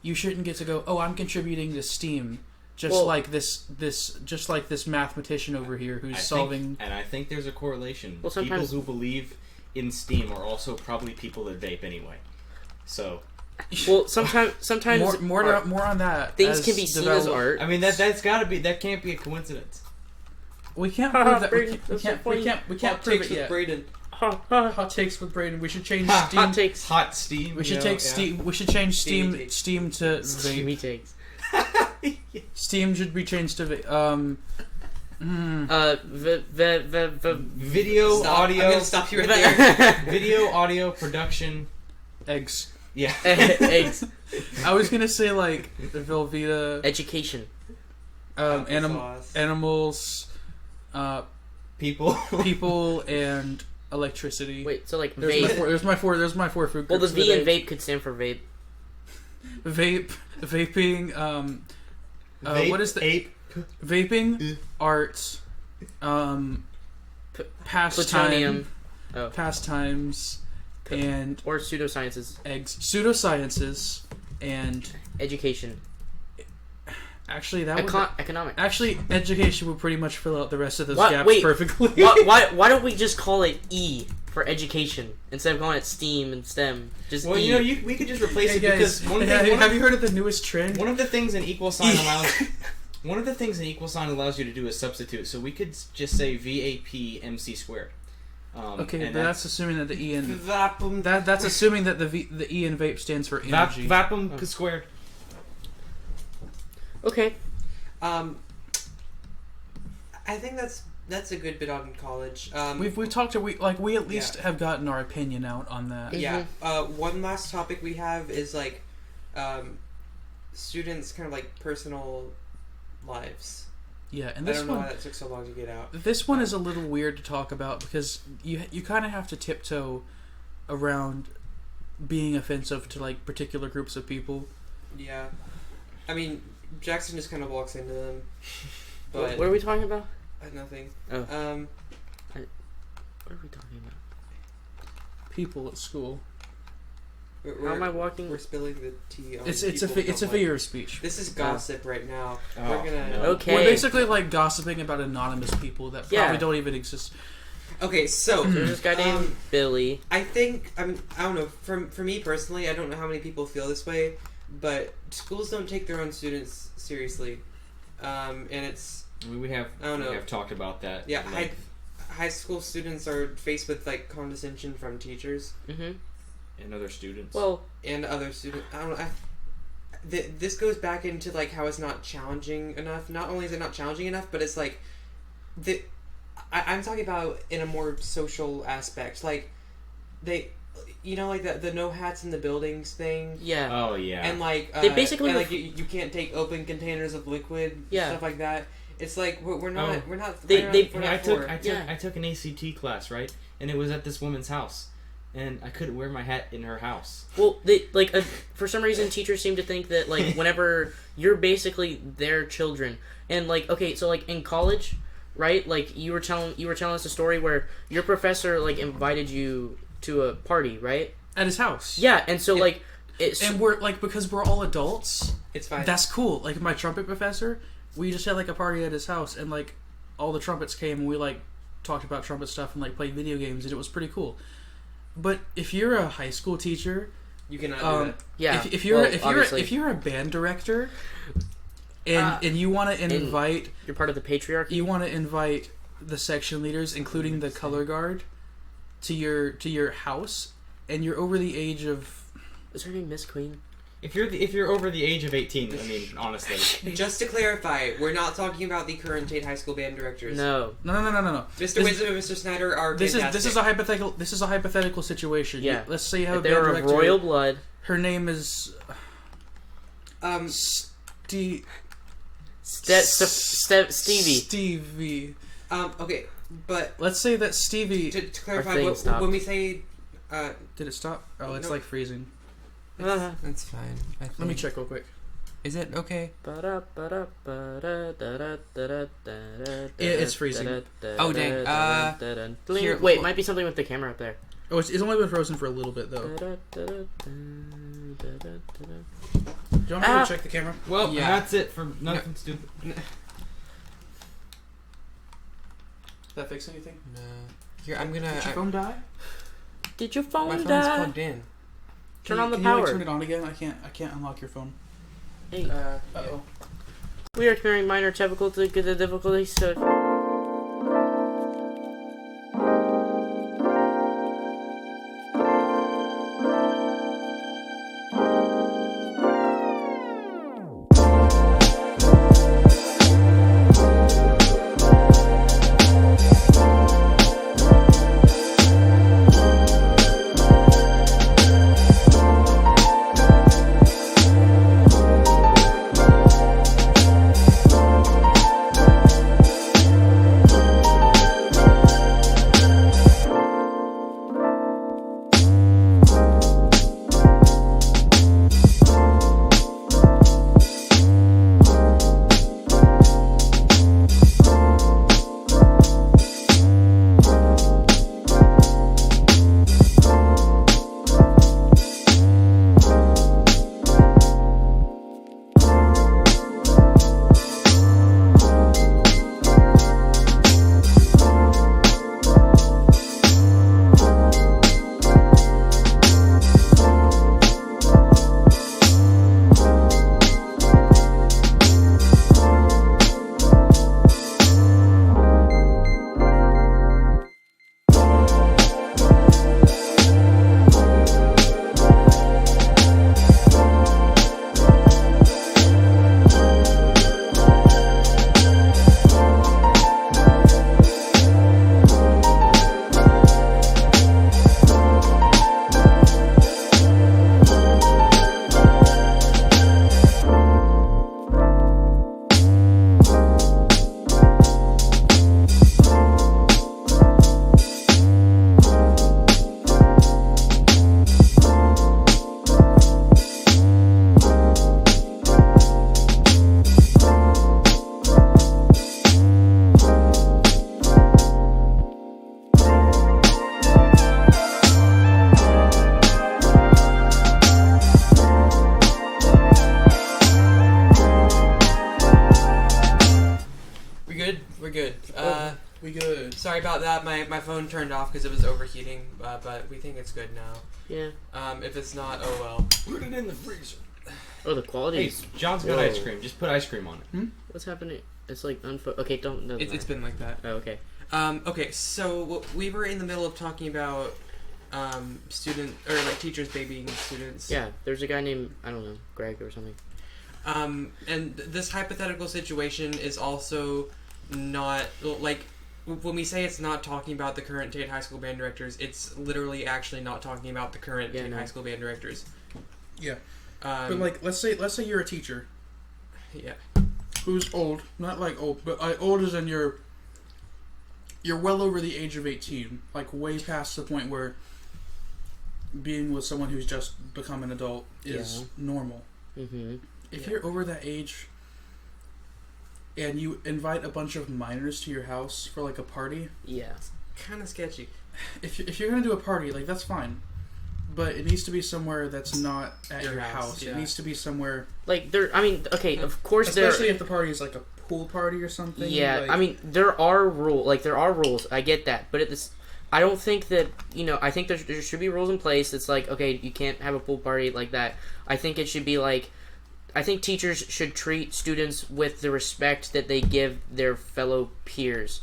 You shouldn't get to go, oh, I'm contributing to STEAM, like this mathematician over here who's solving. And I think there's a correlation. Well, sometimes people who believe in STEAM are also probably people that vape anyway. So. Well, sometimes more on that. Things can be seen as art. I mean, that's got to be. That can't be a coincidence. We can't prove that. Braden, We can't prove it yet. Braden. Hot takes with Braden. We should change Steam. Hot takes. Hot Steam. We should take Steam. We should change Steam to vape. Steamy takes. Steam should be changed to vape. Video, Stop. audio. I'm gonna stop you right there. Video, audio, production. Eggs. Yeah. Eggs. I was gonna say like the Velveeta. Education. Animals. People. And electricity. Wait, so like There's vape. There's my four food Well, the groups. V in vape could stand for vape. Vaping. Vape, what is the ape? Vaping, art, Plutonium. pastimes, and Or pseudosciences. eggs, pseudosciences, and Education. actually that would Economic. actually education would pretty much fill out the rest of those What? gaps Wait. perfectly. Why don't we just call it E for education instead of calling it STEAM and STEM? Just Well, E. we could just replace Hey it guys, because have you heard of the newest trend? one of the things an equal sign allows. One of the things an equal sign allows you to do is substitute. So we could just say VAP MC squared. Okay, and but that's assuming that the E in Vapum. that's assuming that the E in vape stands for energy. Vapum squared. Okay. I think that's a good bit on college. We've talked to we at least have gotten our opinion out on that. Yeah. One last topic we have is like students' kind of like personal lives. Yeah, and I this don't know one why that took so long to get out. This one is a little weird to talk about because you kind of have to tiptoe around being offensive to like particular groups of people. Yeah. I mean, Jackson just kind of walks into them. But What are we talking about? nothing. Oh. Um, What are we talking about? People at school. How am I walking? We're spilling the tea on It's people a who don't figure of speech. This is gossip right now. Oh, We're gonna. no. Okay. We're basically like gossiping about anonymous people that probably Yeah. don't even exist. Okay, so There's this guy named Billy. I think I don't know. For me personally, I don't know how many people feel this way, but schools don't take their own students seriously, and it's We have I don't know. We have talked about that. Yeah, at length. high school students are faced with like condescension from teachers Mm-hmm. And other students. Well, and other students. I don't know. This goes back into like how it's not challenging enough. Not only is it not challenging enough, but it's like I'm talking about in a more social aspect. Like they, like the no hats in the buildings thing. yeah. Oh yeah. And like They basically and, like you can't take open containers of liquid. Yeah. Stuff like that. It's like we're not Oh. we're not. They- we're not I for- took an ACT class, right? And it was at this woman's house. And I couldn't wear my hat in her house. Well, for some reason, teachers seem to think that like whenever you're basically their children, and like okay, so like in college, right? Like you were telling us a story where your professor like invited you to a party, right? At his house. Yeah, and so like it's And we're like because we're all adults. It's fine. That's cool. Like my trumpet professor, we just had like a party at his house, and like all the trumpets came, and we like talked about trumpet stuff and like played video games, and it was pretty cool. But if you're a high school teacher, you cannot do that. yeah. if you're obviously, if you're a band director, and you want to invite you're part of the patriarchy. you want to invite the section leaders, including the color guard, to your house, and you're over the age of Is her name Miss Queen? If you're over the age of 18, I mean, honestly. Just to clarify, we're not talking about the current Tate High School band directors. No. no. Mr. Wisdom and Mr. Snyder are This fantastic. is a hypothetical situation. Yeah. Let's say you have If a they band were of director. royal blood. Her name is Stevie. Stevie. Okay, but Let's say that Stevie. to clarify, thing stopped. when we say, Did it stop? Oh, it's No. like freezing. Uh-huh. that's fine. Let me check real quick. Is it okay? It's freezing. Oh, dang. Here, Wait, might be something with the camera up there. Oh, it's only been frozen for a little bit though. Do you want me to check the camera? Well, Yeah. that's it for nothing stupid. Did that fix anything? No. Here, I'm gonna. Did your phone die? Did your My phone phone's die? plugged in. Turn on the Can you, like, power. turn it on again? I can't unlock your phone. Hey, Uh-oh. we are experiencing minor technical difficulties, so... We good. Sorry about that. My phone turned off because it was overheating, but we think it's good now. Yeah. If it's not, oh well. Put it in the freezer. Oh, the quality. Hey, is... John's got Whoa. ice cream. Just put ice cream on it. What's happening? It's like Okay, don't. It's been like that. Oh, okay. Okay, so we were in the middle of talking about teachers babying students. Yeah, there's a guy named, I don't know, Greg or something. And this hypothetical situation is also not like when we say it's not talking about the current Tate High School band directors, it's literally actually not talking about the current Tate High School band directors. Yeah. But like, let's say you're a teacher. Yeah. Who's old? Not like old, but old as in you're well over the age of 18, like way past the point where being with someone who's just become an adult is normal. Mm-hmm. If you're over that age and you invite a bunch of minors to your house for like a party, Yeah. Kind of sketchy. if you're gonna do a party, like that's fine, but it needs to be somewhere that's not at your house. yeah. It needs to be somewhere, Like, okay, of course especially if the party is like a pool party or something. Yeah, like, I mean, there are rules, I get that, but I don't think that, I think there should be rules in place. It's like, okay, you can't have a pool party like that. I think it should be like, I think teachers should treat students with the respect that they give their fellow peers.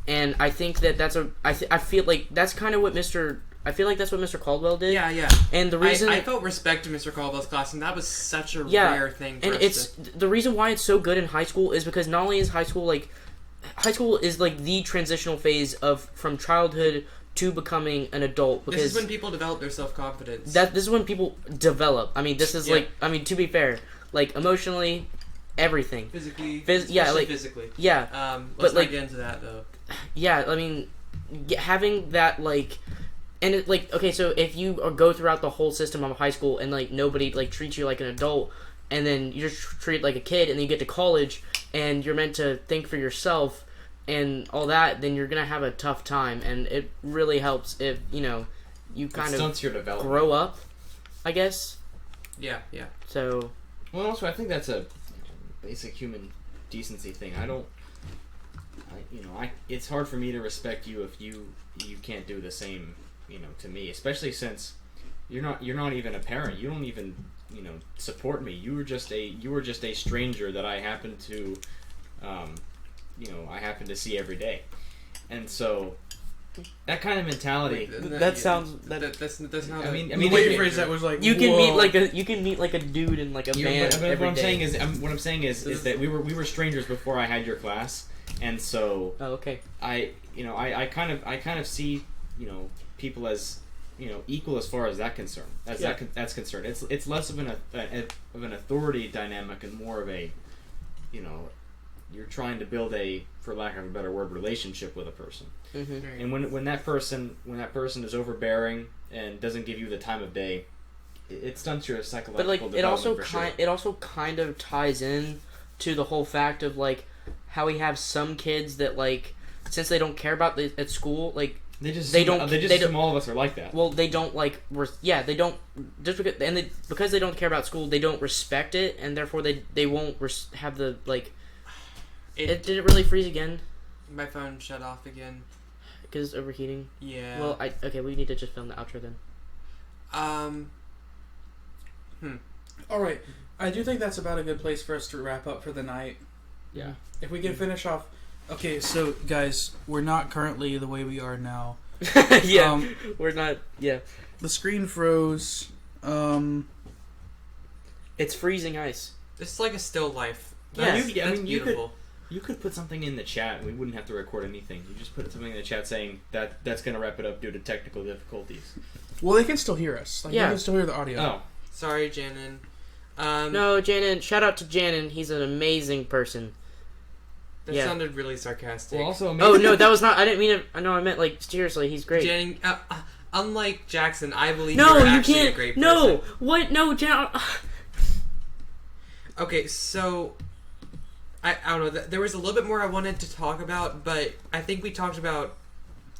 And I think that I feel like that's kind of what I feel like that's what Mr. Caldwell did. Yeah, yeah. And the reason I felt respect to Mr. Caldwell's class, and that was such a rare thing. For us the reason why it's so good in high school is because not only is high school is like the transitional phase from childhood to becoming an adult. Because this is when people develop their self-confidence. this is when people develop. I mean, this is to be fair, like emotionally, everything. Physically, physically. Yeah. Let's but not get into that though. Yeah, I mean, having that and okay, so if you go throughout the whole system of high school and nobody treats you like an adult, and then you're just treated like a kid, and then you get to college, and you're meant to think for yourself and all that, then you're gonna have a tough time, and it really helps if you kind of stunts your development. grow up, I guess. Yeah. So Well, also, I think that's a basic human decency thing. It's hard for me to respect you if you can't do the same, to me. Especially since you're not even a parent. You don't even, support me. You were just a stranger that I happen to, see every day, and so. That kind of mentality. That's not. I mean, the way you phrased that was like you can whoa. meet like a dude and like a man But every what I'm day. saying is that we were strangers before I had your class, and so Oh, okay. I kind of see people as equal as far as that's concerned. It's less of an authority dynamic and more of a you're trying to build a, for lack of a better word, relationship with a person. Mm-hmm. And when that person is overbearing and doesn't give you the time of day, it stunts your psychological But like development. it also kind of ties in to the whole fact of like how we have some kids that like since they don't care about at school like They just They assume- don't- They just they assume all of us are like that. well they don't like they don't just because they don't care about school they don't respect it and therefore they won't have the like did it really freeze again My phone shut off again. because it's overheating. Yeah. Well, we need to just film the outro then. All right, I do think that's about a good place for us to wrap up for the night. Yeah. If we can finish off. Okay, so guys, we're not currently the way we are now. Yeah, we're not. Yeah, The screen froze. it's freezing ice. It's like a still life. Yeah. That's, You- I that's mean, you could- beautiful. You could put something in the chat and we wouldn't have to record anything. You just put something in the chat saying that's going to wrap it up due to technical difficulties. Well, they can still hear us. Like, Yeah. they can still hear the audio. Oh. Sorry, Janin. No, Janin. Shout out to Janin. He's an amazing person. That yeah. sounded really sarcastic. Well, also, Oh no, that was not. I didn't mean it. I know. I meant like seriously. He's great. Janin, unlike Jackson, I believe No, you're you actually can't. a great No, person. what? No, Jan. Okay, so I don't know. There was a little bit more I wanted to talk about, but I think we talked about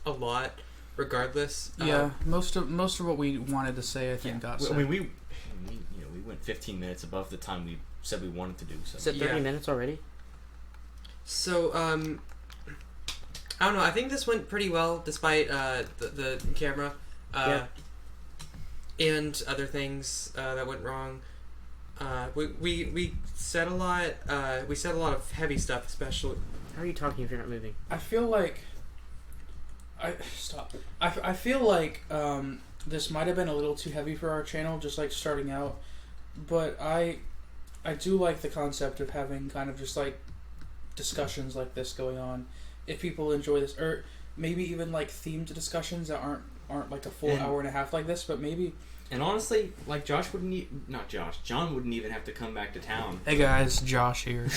a lot. Regardless, Yeah, most of what we wanted to say, I think, got I said. mean, we went 15 minutes above the time we said we wanted to do. So. Is it 30 Yeah. minutes already? So I don't know. I think this went pretty well, despite the camera and other things that went wrong. We said a lot. We said a lot of heavy stuff, especially. How are you talking if you're not moving? I feel like I feel like this might have been a little too heavy for our channel, just like starting out. But I do like the concept of having kind of just like discussions like this going on. If people enjoy this, or maybe even like themed discussions that aren't like a full hour and a half like this, but maybe. And honestly, like John wouldn't even have to come back to town. Hey guys, Josh here.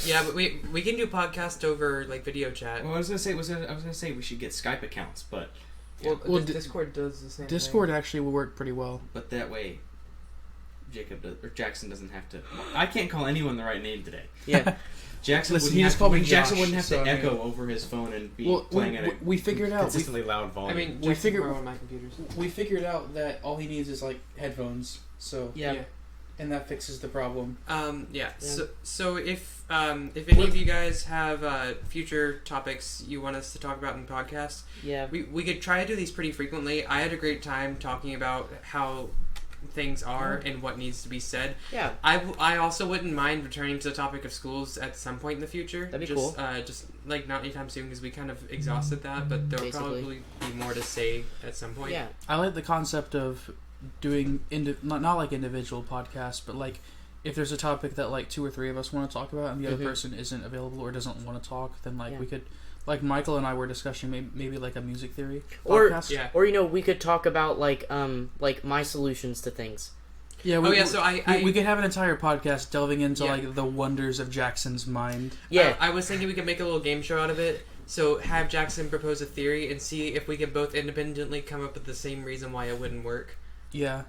Yeah, but we can do podcast over like video chat. Well, I was gonna say we should get Skype accounts, but Well, Discord does the same. Discord actually will work pretty well. but that way, Jackson doesn't have to. I can't call anyone the right name today. Yeah. Jackson Listen, wouldn't he have just called me Jackson Josh, wouldn't have so to I mean- echo over his phone and be Well, playing at a we figured out. consistently loud I volume. mean, We we figured- figured on my computers. We figured out that all he needs is like headphones. So Yeah. and that fixes the problem. Yeah. Yeah. So if any of you guys have future topics you want us to talk about in podcasts, Yeah. we could try to do these pretty frequently. I had a great time talking about how things are and what needs to be said. Yeah. I also wouldn't mind returning to the topic of schools at some point in the future. That'd be just, cool. Just like not anytime soon because we kind of exhausted that, but there will Basically. probably be more to say at some point. Yeah. I like the concept of doing not like individual podcasts, but like if there's a topic that like 2 or 3 of us want to talk about and the other Mhm. person isn't available or doesn't want to talk, then like Yeah. we could, like Michael and I were discussing maybe like a music theory Or- podcast. Yeah. Or we could talk about like my solutions to things. Yeah. Oh yeah. So we could have an entire podcast delving into Yeah. like the wonders of Jackson's mind. Yeah. I was thinking we could make a little game show out of it. So have Jackson propose a theory and see if we can both independently come up with the same reason why it wouldn't work. Yeah.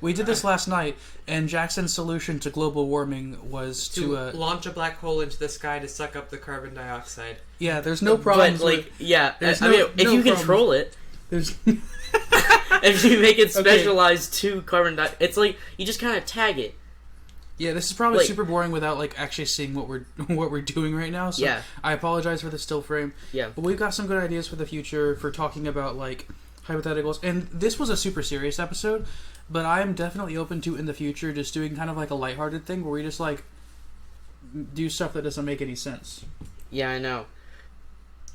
We did this last night, and Jackson's solution to global warming was To to launch a black hole into the sky to suck up the carbon dioxide. yeah. There's no problems. But like, yeah, There's I mean, no if you problems. control it, There's if you make it Okay. specialized to carbon dioxide, it's like you just kind of tag it. yeah. This is probably Like- super boring without like actually seeing what we're doing right now. So Yeah. I apologize for the still frame. Yeah. But we've got some good ideas for the future for talking about like hypotheticals. And this was a super serious episode, but I am definitely open to in the future just doing kind of like a lighthearted thing where we just like do stuff that doesn't make any sense. Yeah, I know.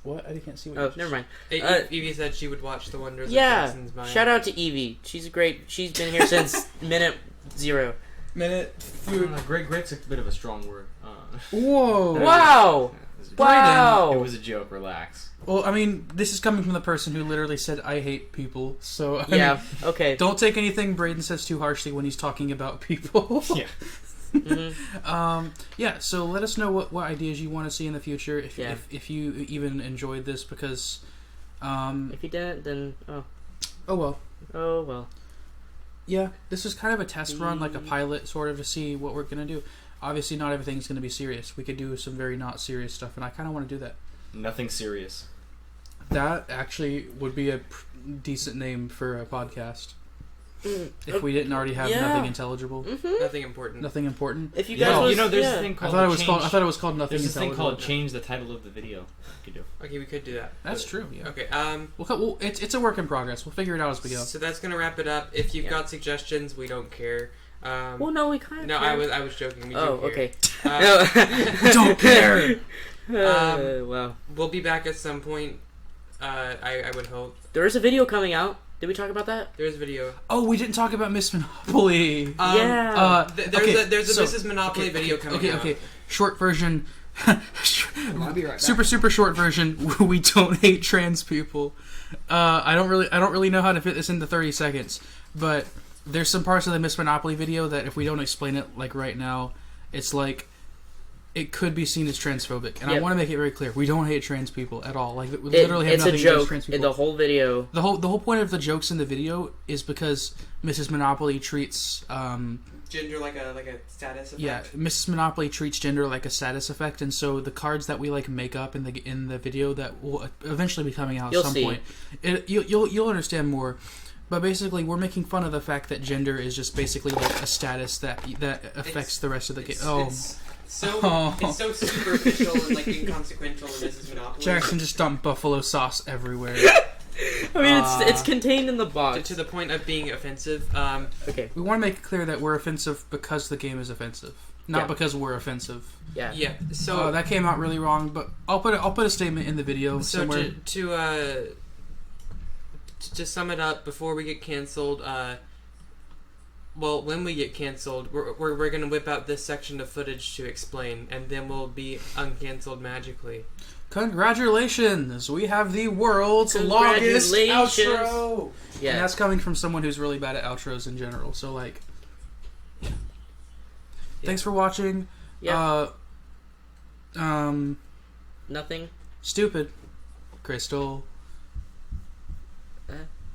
What? I can't see what. Oh, never mind. Evie said she would watch the Wonders of Yeah, Jackson's Mind. shout out to Evie. She's great. She's been here since minute 0. Minute food. Great's a bit of a strong word. Whoa. Wow! Wow! It was a joke. Relax. Well, I mean, this is coming from the person who literally said, "I hate people." So I Yeah. mean, Okay. don't take anything Braden says too harshly when he's talking about people. Yeah. Mhm. Yeah, so let us know what ideas you want to see in the future if, Yeah. if you even enjoyed this because If you didn't, then oh well. Yeah, this is kind of a test run, like a pilot sort of to see what we're going to do. Obviously not everything's going to be serious. We could do some very not serious stuff and I kind of want to do that. Nothing serious. That actually would be a decent name for a podcast. If we didn't already have Yeah. nothing intelligible, Nothing important. nothing important. If you You guys, know, was, there's yeah. this thing I called thought it was change. called. I thought it was called nothing There's this thing intelligible. called change the title of the video. You could do. Okay, we could do that. That's true. Yeah. Okay, Well, it's a work in progress. We'll figure it out as we go. so that's gonna wrap it up. If you've Yeah. got suggestions, we don't care. Well, no, we kind of. No, I was joking. We Oh, do care. okay. Don't care. Wow. We'll be back at some point. I would hope. There is a video coming out. Did we talk about that? There's video. Oh, we didn't talk about Miss Monopoly. Yeah. There's a so- Mrs. Monopoly video coming out. Okay. Short version. I'll be right back. Super short version. We don't hate trans people. I don't really know how to fit this into 30 seconds, but there's some parts of the Miss Monopoly video that if we don't explain it like right now, it's like it could be seen as transphobic, and I Yep. want to make it very clear: we don't hate trans people at all. Like we literally have It's a nothing against joke. trans In people. the whole video. The whole point of the jokes in the video is because Mrs. Monopoly treats Gender like a status effect. yeah, Mrs. Monopoly treats gender like a status effect, and so the cards that we like make up in the video that will eventually be coming out You'll at some see. point, you'll understand more. But basically, we're making fun of the fact that gender is just basically like a status that affects the rest of the game. It's so superficial and like inconsequential in Mrs. Monopoly. Jackson just dumped buffalo sauce everywhere. I mean, it's contained in the box. To the point of being offensive. Okay. We want to make it clear that we're offensive because the game is offensive, not Yeah. because we're offensive. Yeah. Yeah. So That came out really wrong, but I'll put a statement in the video So somewhere. to sum it up, before we get canceled, well, when we get canceled, we're gonna whip out this section of footage to explain, and then we'll be uncanceled magically. Congratulations! We have the world's longest Congratulations. outro. Yeah. And that's coming from someone who's really bad at outros in general. So like, yeah. Thanks for watching. Yeah. Nothing. Stupid. Crystal.